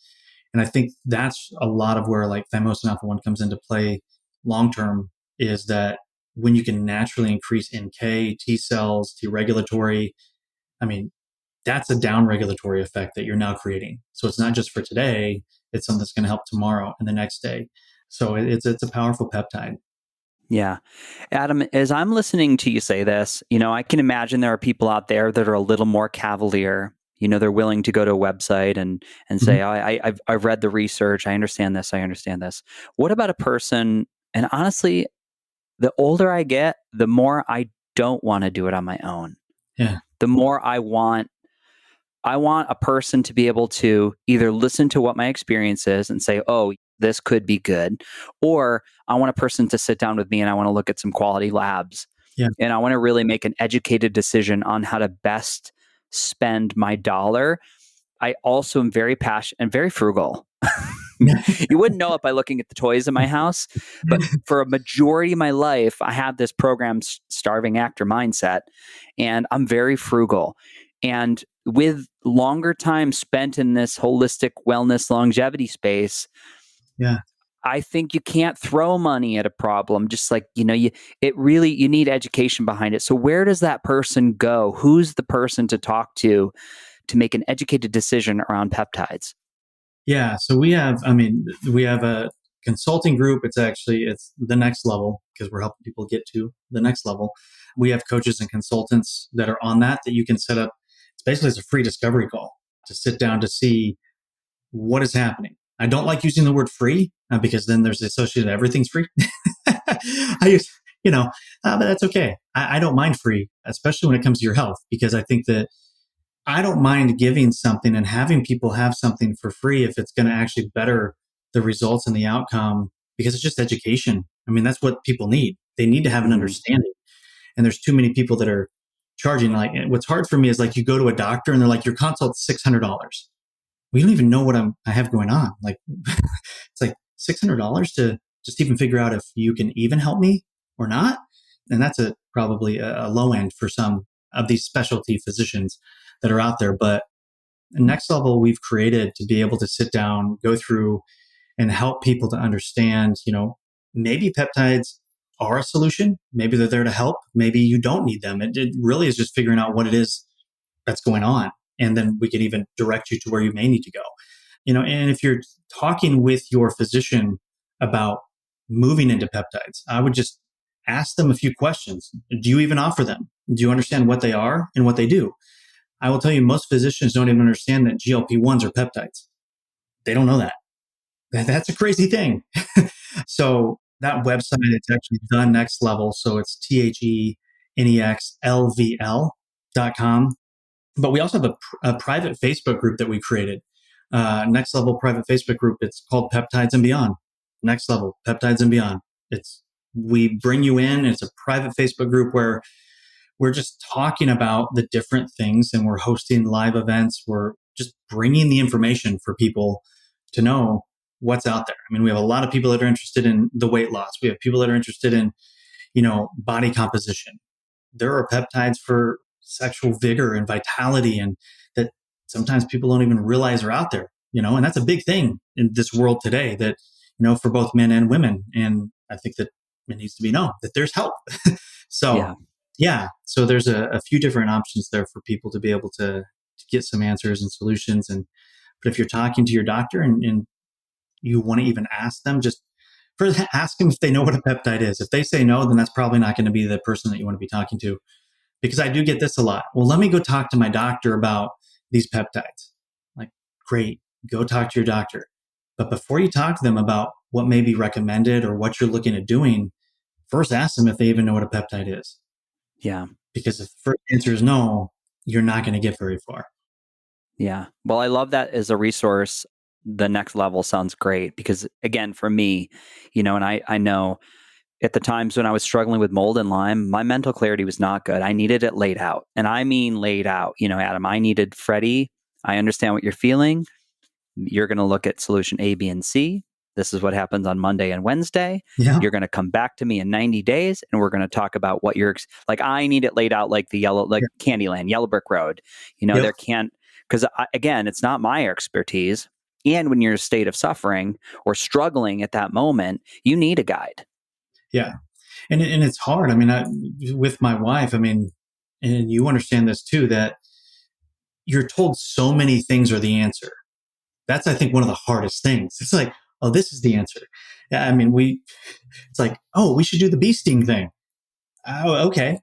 And I think that's a lot of where like thymosin alpha-1 comes into play long term, is that when you can naturally increase NK, T cells, T regulatory, I mean, that's a down regulatory effect that you're now creating. So it's not just for today, it's something that's going to help tomorrow and the next day. So it's a powerful peptide.
Yeah. Adam, as I'm listening to you say this, I can imagine there are people out there that are a little more cavalier. They're willing to go to a website and
Mhm.
say, I've read the research. I understand this. I understand this. What about a person? And honestly, the older I get, the more I don't want to do it on my own.
Yeah.
The more I want a person to be able to either listen to what my experience is and say, oh, this could be good, or I want a person to sit down with me and I want to look at some quality labs.
Yeah.
And I want to really make an educated decision on how to best spend my dollar. I also am very passionate and very frugal. You wouldn't know it by looking at the toys in my house, but for a majority of my life, I have this program starving actor mindset, and I'm very frugal. And with longer time spent in this holistic wellness longevity space,
Yeah.
I think you can't throw money at a problem. Just like, you need education behind it. So where does that person go? Who's the person to talk to make an educated decision around peptides?
Yeah. So we have a consulting group. It's the next level because we're helping people get to the next level. We have coaches and consultants that are on that you can set up. It's a free discovery call to sit down to see what is happening. I don't like using the word free because then there's the associated everything's free. I use, but that's okay. I don't mind free, especially when it comes to your health, because I think that I don't mind giving something and having people have something for free if it's going to actually better the results and the outcome, because it's just education. I mean, that's what people need. They need to have an
Mm-hmm.
understanding. And there's too many people that are charging. Like, what's hard for me is like you go to a doctor and they're like, your consult's $600. We don't even know what I have going on. Like, it's like $600 to just even figure out if you can even help me or not. And that's probably a low end for some of these specialty physicians that are out there. But the next level we've created to be able to sit down, go through and help people to understand, maybe peptides are a solution. Maybe they're there to help. Maybe you don't need them. It really is just figuring out what it is that's going on. And then we can even direct you to where you may need to go. And if you're talking with your physician about moving into peptides, I would just ask them a few questions. Do you even offer them? Do you understand what they are and what they do? I will tell you, most physicians don't even understand that GLP-1s are peptides. They don't know that. That's a crazy thing. So that website, it's actually the next level. So it's THENEXLVL.com. But we also have a private Facebook group that we created. Next level private Facebook group. It's called Peptides and Beyond. Next level Peptides and Beyond. We bring you in. It's a private Facebook group where we're just talking about the different things, and we're hosting live events. We're just bringing the information for people to know what's out there. I mean, we have a lot of people that are interested in the weight loss. We have people that are interested in, body composition. There are peptides for sexual vigor and vitality, and that sometimes people don't even realize are out there, and that's a big thing in this world today, that, for both men and women. And I think that it needs to be known that there's help. So, so there's a few different options there for people to be able to get some answers and solutions. But if you're talking to your doctor and you want to even ask them, just first ask them if they know what a peptide is. If they say no, then that's probably not going to be the person that you want to be talking to. Because I do get this a lot. Well, let me go talk to my doctor about these peptides. Like, great, go talk to your doctor. But before you talk to them about what may be recommended or what you're looking at doing, first ask them if they even know what a peptide is.
Yeah.
Because if the first answer is no, you're not going to get very far.
Yeah. Well, I love that as a resource. The next level sounds great because, again, for me, and I know at the times when I was struggling with mold and Lyme, my mental clarity was not good. I needed it laid out. And I mean laid out. Adam, I needed, Freddie, I understand what you're feeling. You're going to look at solution A, B, and C. This is what happens on Monday and Wednesday.
Yeah.
You're going to come back to me in 90 days and we're going to talk about what you're like. I need it laid out like the yellow, like Candyland, Yellow Brick Road. There can't, because again, it's not my expertise. And when you're in a state of suffering or struggling at that moment, you need a guide.
Yeah. And it's hard. I mean, with my wife, and you understand this too, that you're told so many things are the answer. That's, I think, one of the hardest things. It's like, oh, this is the answer. Yeah, it's like, oh, we should do the bee sting thing. Oh, okay.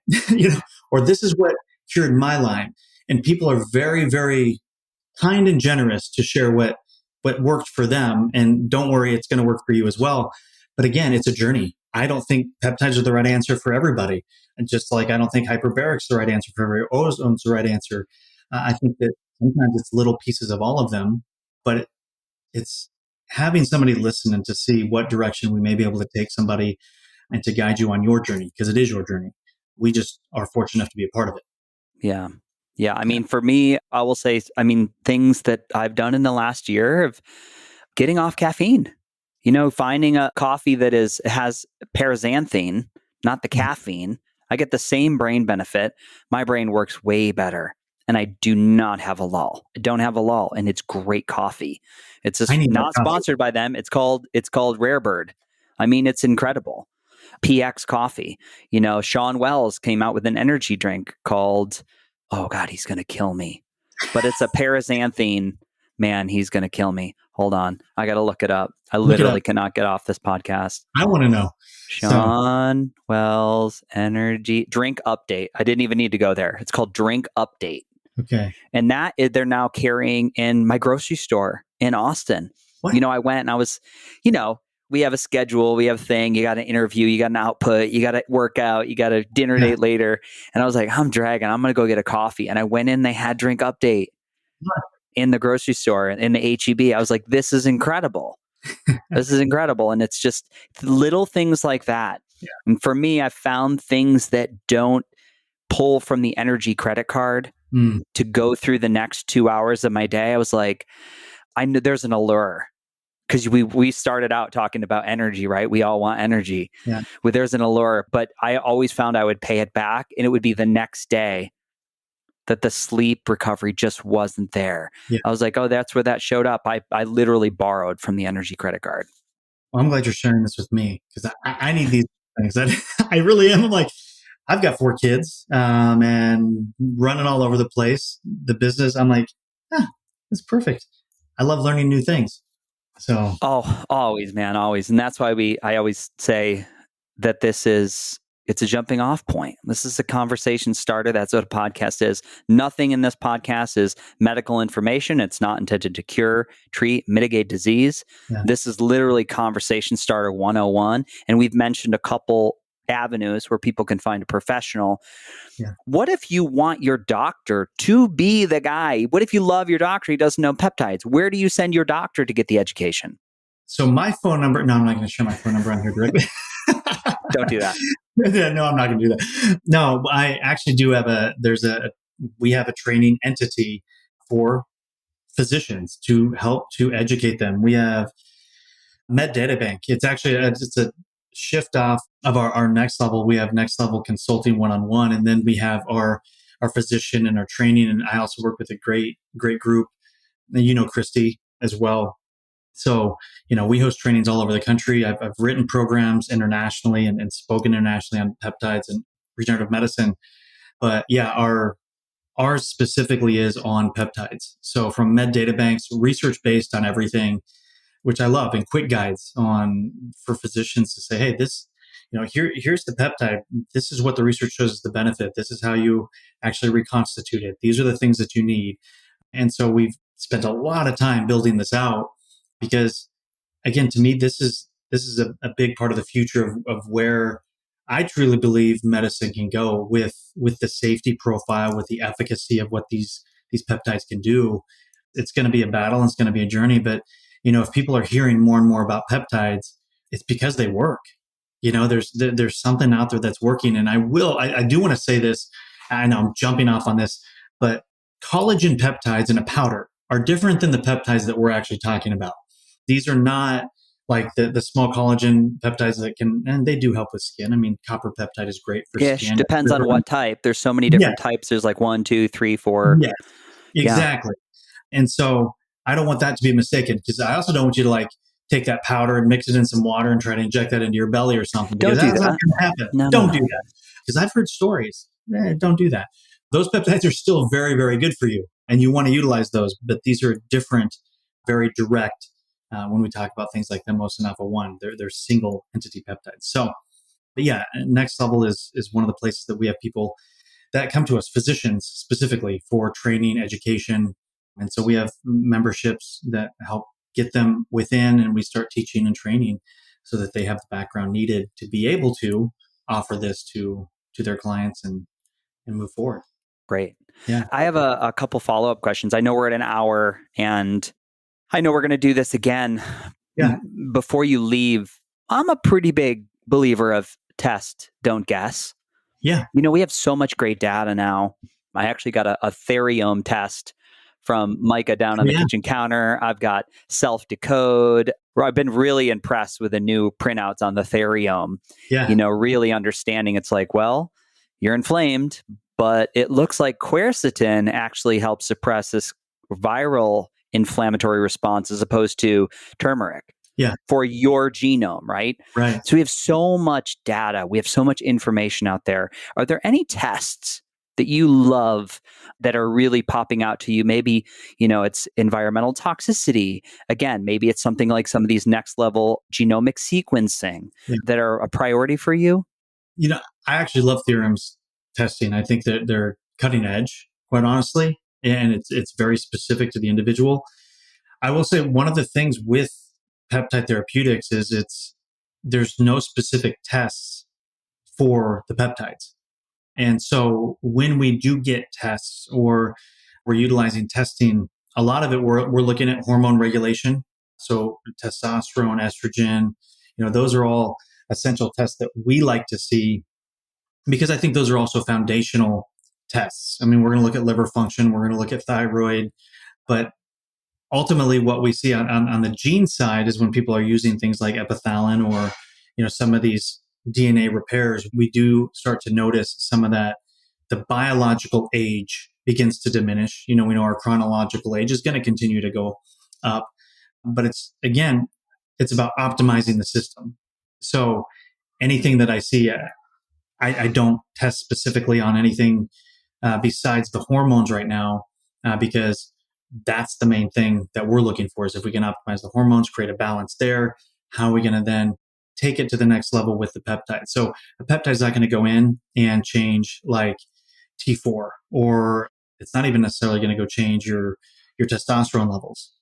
Or this is what cured my Lyme. And people are very, very kind and generous to share what worked for them. And don't worry, it's going to work for you as well. But again, it's a journey. I don't think peptides are the right answer for everybody. And just like I don't think hyperbaric's the right answer for everybody, ozone's the right answer. I think that sometimes it's little pieces of all of them, but it's having somebody listen and to see what direction we may be able to take somebody and to guide you on your journey, because it is your journey. We just are fortunate enough to be a part of it.
Yeah. Yeah. I mean, for me, I will say, things that I've done in the last year of getting off caffeine, finding a coffee that has paraxanthine, not the caffeine. I get the same brain benefit. My brain works way better. And I do not have a lull. I don't have a lull. And it's great coffee. It's just not sponsored by them. It's called Rare Bird. It's incredible. PX coffee. Sean Wells came out with an energy drink called, oh God, he's going to kill me. But it's a paraxanthine. Man, he's going to kill me. Hold on. I got to look it up. I literally cannot get off this podcast.
I want to know.
Sean Wells energy drink update. I didn't even need to go there. It's called Drink Update.
Okay.
And that is, they're now carrying in my grocery store in Austin.
What?
I went and I was, we have a schedule, we have a thing, you got an interview, you got an output, you got to work out, you got a dinner date later. And I was like, I'm dragging, I'm going to go get a coffee. And I went in, they had Drink Update in the grocery store, in the HEB. I was like, this is incredible. This is incredible. And it's just little things like that. Yeah. And for me, I found things that don't pull from the energy credit card to go through the next 2 hours of my day. I was like, I knew there's an allure. Because we started out talking about energy, right? We all want energy. Yeah. Well, there's an allure, but I always found I would pay it back, and it would be the next day that the sleep recovery just wasn't there. Yeah. I was like, oh, that's where that showed up. I literally borrowed from the energy credit card.
Well, I'm glad you're sharing this with me, because I need these things. I really am. I'm like, I've got 4 kids and running all over the place. The business, I'm like, it's perfect. I love learning new things. So,
always, man, always. And that's why I always say that it's a jumping off point. This is a conversation starter. That's what a podcast is. Nothing in this podcast is medical information. It's not intended to cure, treat, mitigate disease. Yeah. This is literally conversation starter 101. And we've mentioned a couple avenues where people can find a professional. Yeah. What if you want your doctor to be the guy? What if you love your doctor? He doesn't know peptides. Where do you send your doctor to get the education?
So my phone number, no, I'm not going to share my phone number on here directly.
Don't do that.
No, I'm not going to do that. No, I actually do have we have a training entity for physicians to help to educate them. We have Med Data Bank. It's actually, it's a shift off of our next level. We have next level consulting one-on-one. And then we have our our physician and our training. And I also work with a great group. And Christy as well. So, we host trainings all over the country. I've written programs internationally and spoken internationally on peptides and regenerative medicine. But yeah, ours specifically is on peptides. So from med data banks, research based on everything, which I love, and quick guides for physicians to say, hey, this, here's the peptide. This is what the research shows is the benefit. This is how you actually reconstitute it. These are the things that you need. And so we've spent a lot of time building this out because, again, to me, this is a big part of the future of where I truly believe medicine can go with the safety profile, with the efficacy of what these peptides can do. It's going to be a battle and it's going to be a journey. But, if people are hearing more and more about peptides, it's because they work. There's something out there that's working. And I do want to say this. I know I'm jumping off on this, but collagen peptides in a powder are different than the peptides that we're actually talking about. These are not like the small collagen peptides and they do help with skin. I mean, copper peptide is great for skin.
Depends on what type. There's so many different types. There's like 1, 2, 3, 4.
Yeah, exactly. Yeah. And so I don't want that to be mistaken because I also don't want you to take that powder and mix it in some water and try to inject that into your belly or something. Because
don't do
that's
that.
not going to happen. Don't do that. Because I've heard stories. Don't do that. Those peptides are still very, very good for you. And you want to utilize those. But these are different, very direct when we talk about things like Thymosin Alpha-1. They're single entity peptides. So, but yeah, next level is one of the places that we have people that come to us, physicians specifically for training, education. And so we have memberships that help get them within, and we start teaching and training so that they have the background needed to be able to offer this to their clients and move forward.
Great.
Yeah.
I have a couple follow-up questions. I know we're at an hour and I know we're going to do this again.
Yeah.
Before you leave, I'm a pretty big believer of test, don't guess.
Yeah.
We have so much great data now. I actually got a theriome test from Micah down on the kitchen counter. I've got self-decode. I've been really impressed with the new printouts on the theriome.
Yeah.
Really understanding it's like, well, you're inflamed, but it looks like quercetin actually helps suppress this viral inflammatory response as opposed to turmeric.
Yeah.
For your genome, right?
Right.
So we have so much data. We have so much information out there. Are there any tests that you love that are really popping out to you? Maybe, it's environmental toxicity. Again, maybe it's something like some of these next level genomic sequencing that are a priority for you.
I actually love Theriome's testing. I think that they're cutting edge, quite honestly, and it's very specific to the individual. I will say one of the things with peptide therapeutics is there's no specific tests for the peptides. And so when we do get tests or we're utilizing testing, a lot of it we're looking at hormone regulation. So testosterone, estrogen, those are all essential tests that we like to see because I think those are also foundational tests. I mean, we're going to look at liver function, we're going to look at thyroid, but ultimately what we see on the gene side is when people are using things like epitalon or some of these DNA repairs, we do start to notice some of that. The biological age begins to diminish. We know our chronological age is going to continue to go up, but it's about optimizing the system. So anything that I see, I don't test specifically on anything besides the hormones right now because that's the main thing that we're looking for is if we can optimize the hormones, create a balance there, how are we going to then take it to the next level with the peptide? So the peptide is not going to go in and change like T4, or it's not even necessarily going to go change your testosterone levels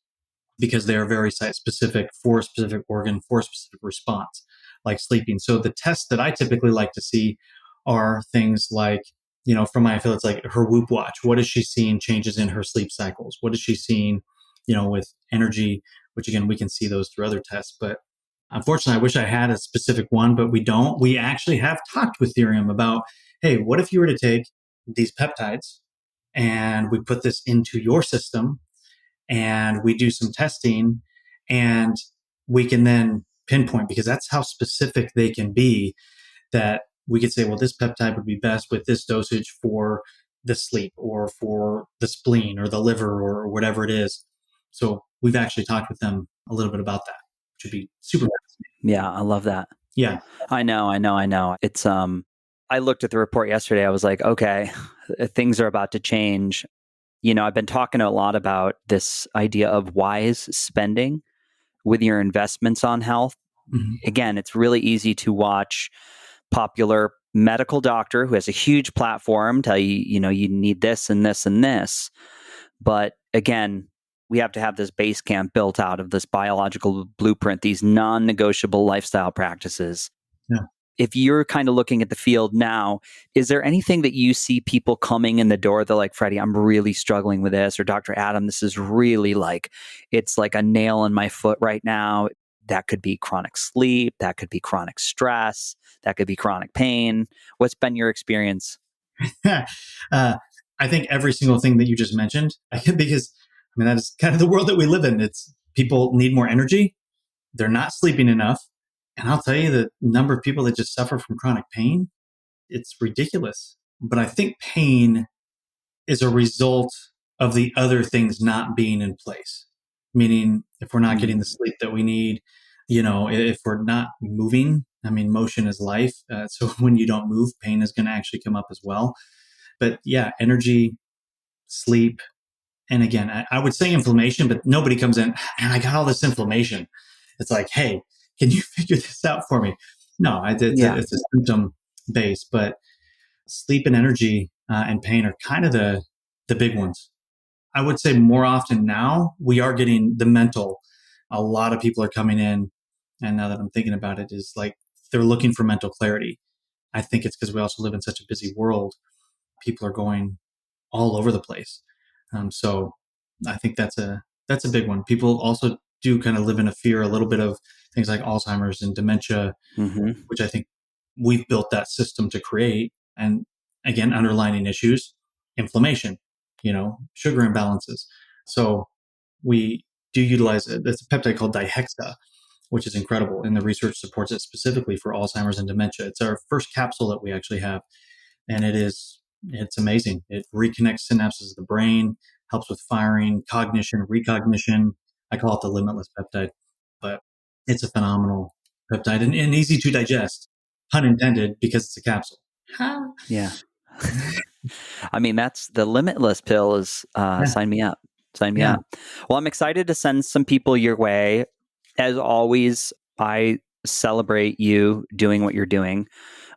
because they are very site specific for a specific organ, for a specific response, like sleeping. So the tests that I typically like to see are things like, from my affiliates, like her Whoop watch. What is she seeing changes in her sleep cycles? What is she seeing, with energy, which again, we can see those through other tests. But unfortunately, I wish I had a specific one, but we don't. We actually have talked with Theriome about, hey, what if you were to take these peptides and we put this into your system and we do some testing and we can then pinpoint, because that's how specific they can be, that we could say, well, this peptide would be best with this dosage for the sleep or for the spleen or the liver or whatever it is. So we've actually talked with them a little bit about that, which would be super fascinating.
Yeah, I love that.
Yeah.
I know. It's I looked at the report yesterday. I was like, okay, things are about to change. I've been talking a lot about this idea of wise spending with your investments on health.
Mhm.
Again, it's really easy to watch popular medical doctor who has a huge platform tell you, you need this and this and this. But again, we have to have this base camp built out of this biological blueprint, these non-negotiable lifestyle practices.
Yeah.
If you're kind of looking at the field now, is there anything that you see people coming in the door? They're like, Freddie, I'm really struggling with this, or Dr. Adam, this is really it's like a nail in my foot right now. That could be chronic sleep. That could be chronic stress. That could be chronic pain. What's been your experience?
I think every single thing that you just mentioned, because that is kind of the world that we live in. It's people need more energy. They're not sleeping enough. And I'll tell you the number of people that just suffer from chronic pain, it's ridiculous. But I think pain is a result of the other things not being in place. Meaning, if we're not getting the sleep that we need, if we're not moving, motion is life. So when you don't move, pain is going to actually come up as well. But yeah, energy, sleep, and again, I would say inflammation, but nobody comes in and I got all this inflammation. It's like, hey, can you figure this out for me? No, it's a symptom base, but sleep and energy and pain are kind of the big ones. I would say more often now we are getting the mental. A lot of people are coming in, and now that I'm thinking about it, is like they're looking for mental clarity. I think it's because we also live in such a busy world. People are going all over the place. So I think that's a big one. People also do kind of live in a fear a little bit of things like Alzheimer's and dementia,
Mm-hmm.
which I think we've built that system to create. And again, underlining issues, inflammation, sugar imbalances. So we do utilize it. It's a peptide called dihexa, which is incredible. And the research supports it specifically for Alzheimer's and dementia. It's our first capsule that we actually have. And it's amazing. It reconnects synapses of the brain, helps with firing, cognition, recognition. I call it the limitless peptide, but it's a phenomenal peptide and easy to digest, pun intended, because it's a capsule.
Yeah. That's the limitless pill is
Yeah.
sign me up. Sign me
Yeah.
up. Well, I'm excited to send some people your way. As always, I celebrate you doing what you're doing.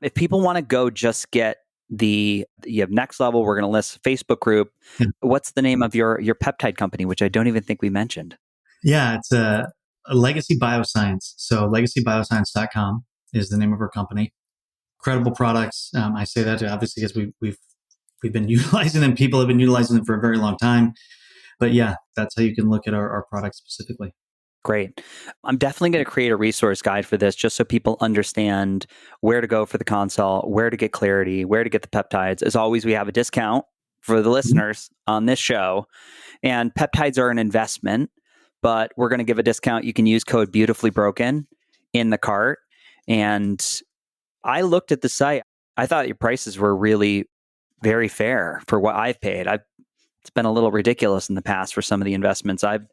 If people want to go just get you have Next Level, we're going to list a Facebook group.
Yeah.
What's the name of your peptide company, which I don't even think we mentioned?
Yeah, it's a Legacy BioScience. So legacybioscience.com is the name of our company. Incredible products. I say that obviously because we've been utilizing them. People have been utilizing them for a very long time. But yeah, that's how you can look at our products specifically.
Great. I'm definitely going to create a resource guide for this just so people understand where to go for the consult, where to get clarity, where to get the peptides. As always, we have a discount for the listeners on this show. And peptides are an investment, but we're going to give a discount. You can use code Beautifully Broken in the cart. And I looked at the site. I thought your prices were really very fair for what I've paid. It's been a little ridiculous in the past for some of the investments. I've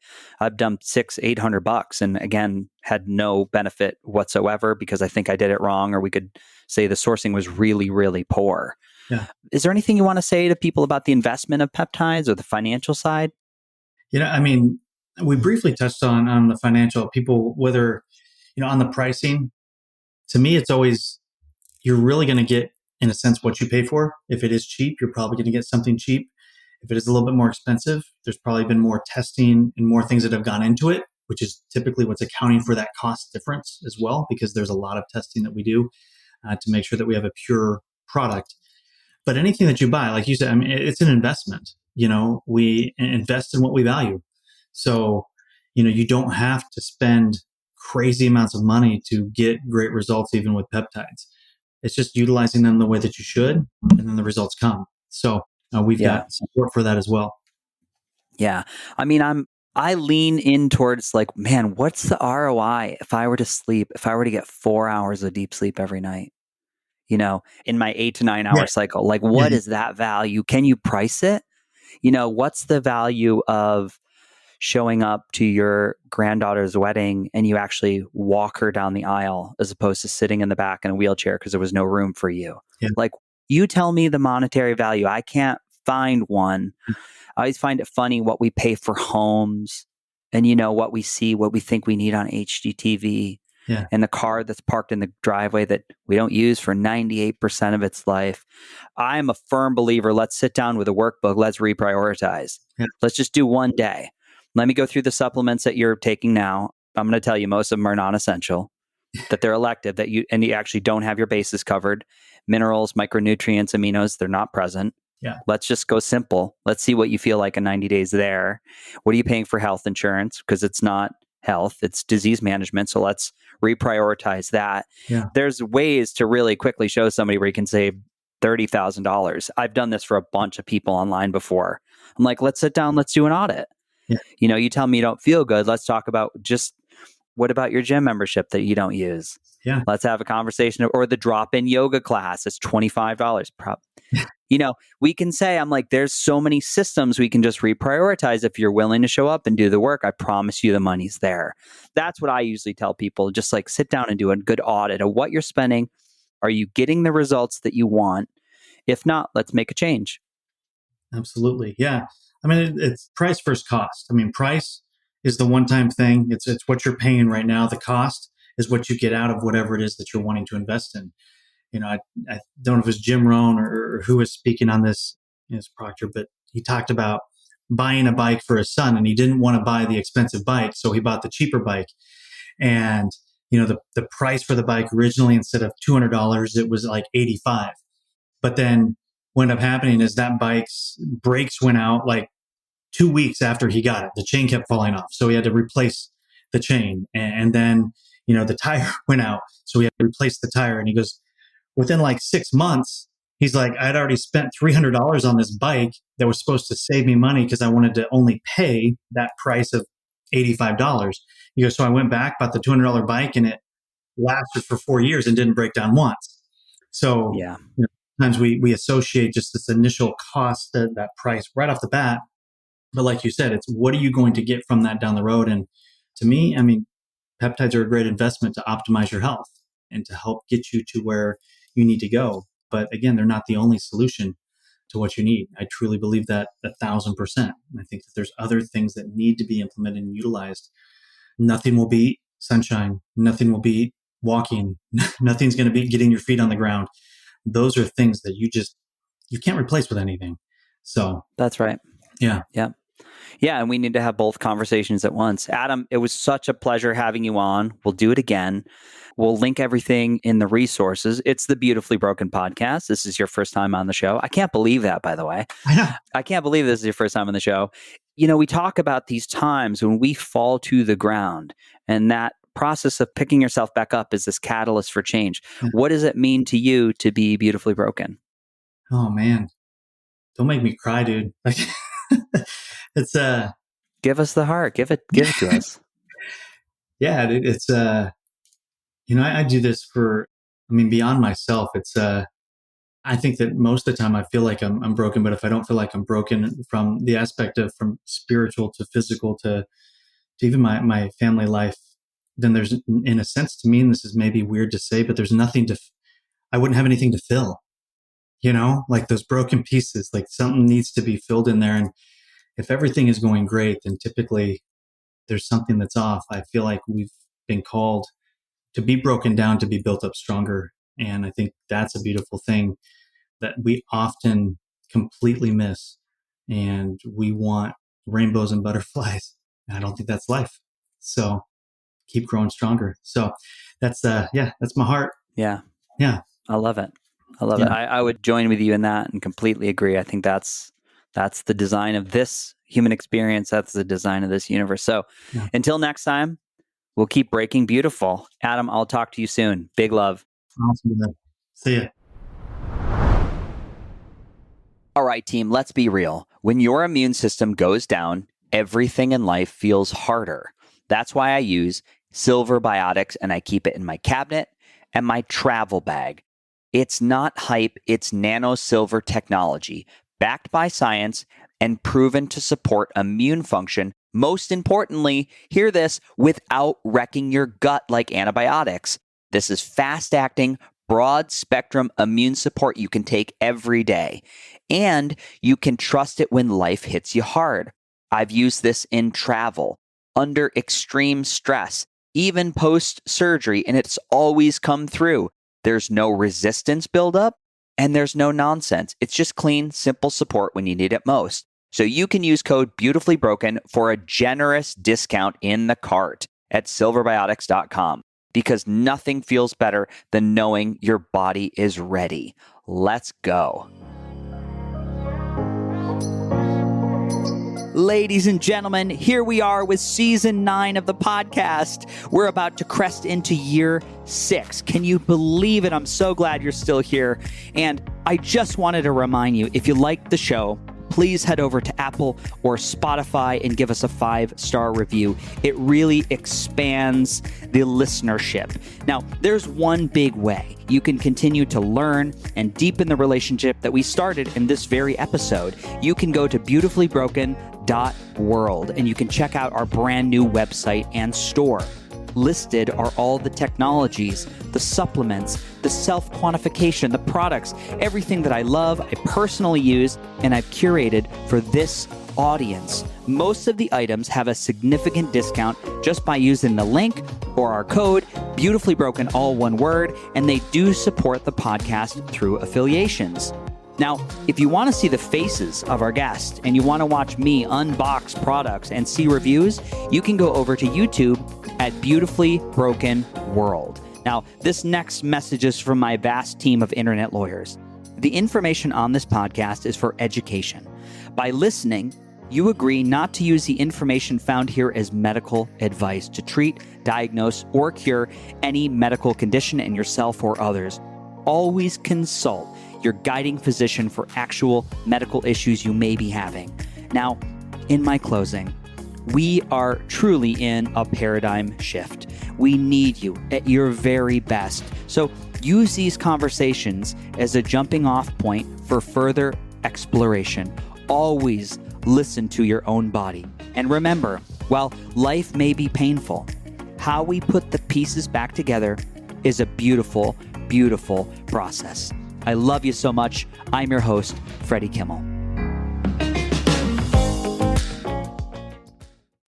dumped $600-800 and again had no benefit whatsoever because I think I did it wrong, or we could say the sourcing was really, really poor.
Yeah.
Is there anything you want to say to people about the investment of peptides or the financial side?
We briefly touched on the financial people, whether, on the pricing. To me, it's always, you're really going to get, in a sense, what you pay for. If it is cheap, you're probably going to get something cheap. If it is a little bit more expensive, there's probably been more testing and more things that have gone into it, which is typically what's accounting for that cost difference as well, because there's a lot of testing that we do to make sure that we have a pure product. But anything that you buy, like you said, it's an investment. We invest in what we value. So, you don't have to spend crazy amounts of money to get great results, even with peptides. It's just utilizing them the way that you should, and then the results come. So we've got support for that as well.
Yeah. I lean in towards like, man, what's the ROI if I were to sleep, if I were to get 4 hours of deep sleep every night? in my 8 to 9 hour cycle. Like, what is that value? Can you price it? What's the value of showing up to your granddaughter's wedding and you actually walk her down the aisle as opposed to sitting in the back in a wheelchair because there was no room for you?
Yeah.
Like, you tell me the monetary value. I can't find one. I always find it funny what we pay for homes and, what we see, what we think we need on HGTV.
Yeah.
And the car that's parked in the driveway that we don't use for 98% of its life. I'm a firm believer. Let's sit down with a workbook. Let's reprioritize.
Yeah.
Let's just do one day. Let me go through the supplements that you're taking now. I'm going to tell you most of them are non-essential, that they're elective, and you actually don't have your bases covered. Minerals, micronutrients, aminos, they're not present.
Yeah.
Let's just go simple. Let's see what you feel like in 90 days there. What are you paying for health insurance? Because it's not health, it's disease management. So let's reprioritize that.
Yeah.
There's ways to really quickly show somebody where you can save $30,000. I've done this for a bunch of people online before. I'm like, let's sit down, let's do an audit.
Yeah.
You tell me you don't feel good. Let's talk about what about your gym membership that you don't use?
Yeah.
Let's have a conversation. Or the drop-in yoga class. It's $25. We can say, I'm like, there's so many systems we can just reprioritize if you're willing to show up and do the work. I promise you the money's there. That's what I usually tell people. Just like sit down and do a good audit of what you're spending. Are you getting the results that you want? If not, let's make a change.
Absolutely. Yeah. I mean, it's price versus cost. I mean, price is the one-time thing. It's what you're paying right now. The cost is what you get out of whatever it is that you're wanting to invest in. I don't know if it was Jim Rohn or who was speaking on this, as Proctor, but he talked about buying a bike for his son, and he didn't want to buy the expensive bike, so he bought the cheaper bike. And the price for the bike originally, instead of $200, it was like $85. But then what ended up happening is that bike's brakes went out like 2 weeks after he got it. The chain kept falling off, so he had to replace the chain. And then the tire went out, so he had to replace the tire. And he goes, within like 6 months, he's like, I'd already spent $300 on this bike that was supposed to save me money because I wanted to only pay that price of $85. He goes, so I went back, bought the $200 bike, and it lasted for 4 years and didn't break down once. So
yeah,
sometimes we associate just this initial cost, that price right off the bat. But like you said, it's what are you going to get from that down the road? And to me, I mean, peptides are a great investment to optimize your health and to help get you to where you need to go. But again, they're not the only solution to what you need. I truly believe that 1,000%. I think that there's other things that need to be implemented and utilized. Nothing will beat sunshine. Nothing will beat walking. Nothing's going to beat getting your feet on the ground. Those are things that you can't replace with anything. So
that's right.
Yeah.
Yeah. Yeah. And we need to have both conversations at once. Adam, it was such a pleasure having you on. We'll do it again. We'll link everything in the resources. It's the Beautifully Broken podcast. This is your first time on the show. I can't believe that, by the way.
I know.
I can't believe this is your first time on the show. We talk about these times when we fall to the ground, and that process of picking yourself back up is this catalyst for change.
Yeah.
What does it mean to you to be beautifully broken?
Oh, man. Don't make me cry, dude. It's
give us the heart. Give it to us.
Yeah, it's I do this beyond myself. It's I think that most of the time I feel like I'm broken, but if I don't feel like I'm broken from the aspect of from spiritual to physical to even my family life, then there's, in a sense, to me, and this is maybe weird to say, but there's nothing I wouldn't have anything to fill. Like those broken pieces, like something needs to be filled in there. And if everything is going great, then typically there's something that's off. I feel like we've been called to be broken down, to be built up stronger. And I think that's a beautiful thing that we often completely miss. And we want rainbows and butterflies. And I don't think that's life. So keep growing stronger. So that's my heart.
Yeah.
Yeah.
I love it. it. I would join with you in that and completely agree. I think that's the design of this human experience. That's the design of this universe. So until next time, we'll keep breaking beautiful. Adam, I'll talk to you soon. Big love.
Awesome. See ya.
All right, team, let's be real. When your immune system goes down, everything in life feels harder. That's why I use Silver Biotics, and I keep it in my cabinet and my travel bag. It's not hype, it's nano silver technology, backed by science and proven to support immune function. Most importantly, hear this, without wrecking your gut like antibiotics. This is fast-acting, broad-spectrum immune support you can take every day. And you can trust it when life hits you hard. I've used this in travel, under extreme stress, even post-surgery, and it's always come through. There's no resistance buildup, and there's no nonsense. It's just clean, simple support when you need it most. So you can use code BeautifullyBroken for a generous discount in the cart at silverbiotics.com, because nothing feels better than knowing your body is ready. Let's go. Ladies and gentlemen, here we are with season 9 of the podcast. We're about to crest into year 6. Can you believe it? I'm so glad you're still here. And I just wanted to remind you, if you like the show, please head over to Apple or Spotify and give us a 5-star review. It really expands the listenership. Now, there's one big way you can continue to learn and deepen the relationship that we started in this very episode. You can go to beautifullybroken.world and you can check out our brand new website and store. Listed are all the technologies, the supplements, the self-quantification, the products, everything that I love, I personally use, and I've curated for this audience. Most of the items have a significant discount just by using the link or our code, Beautifully Broken, all one word, and they do support the podcast through affiliations. Now, if you want to see the faces of our guests and you want to watch me unbox products and see reviews, you can go over to YouTube at Beautifully Broken World. Now, this next message is from my vast team of internet lawyers. The information on this podcast is for education. By listening, you agree not to use the information found here as medical advice to treat, diagnose, or cure any medical condition in yourself or others. Always consult your guiding physician for actual medical issues you may be having. Now, in my closing, we are truly in a paradigm shift. We need you at your very best. So use these conversations as a jumping off point for further exploration. Always listen to your own body. And remember, while life may be painful, how we put the pieces back together is a beautiful, beautiful process. I love you so much. I'm your host, Freddie Kimmel.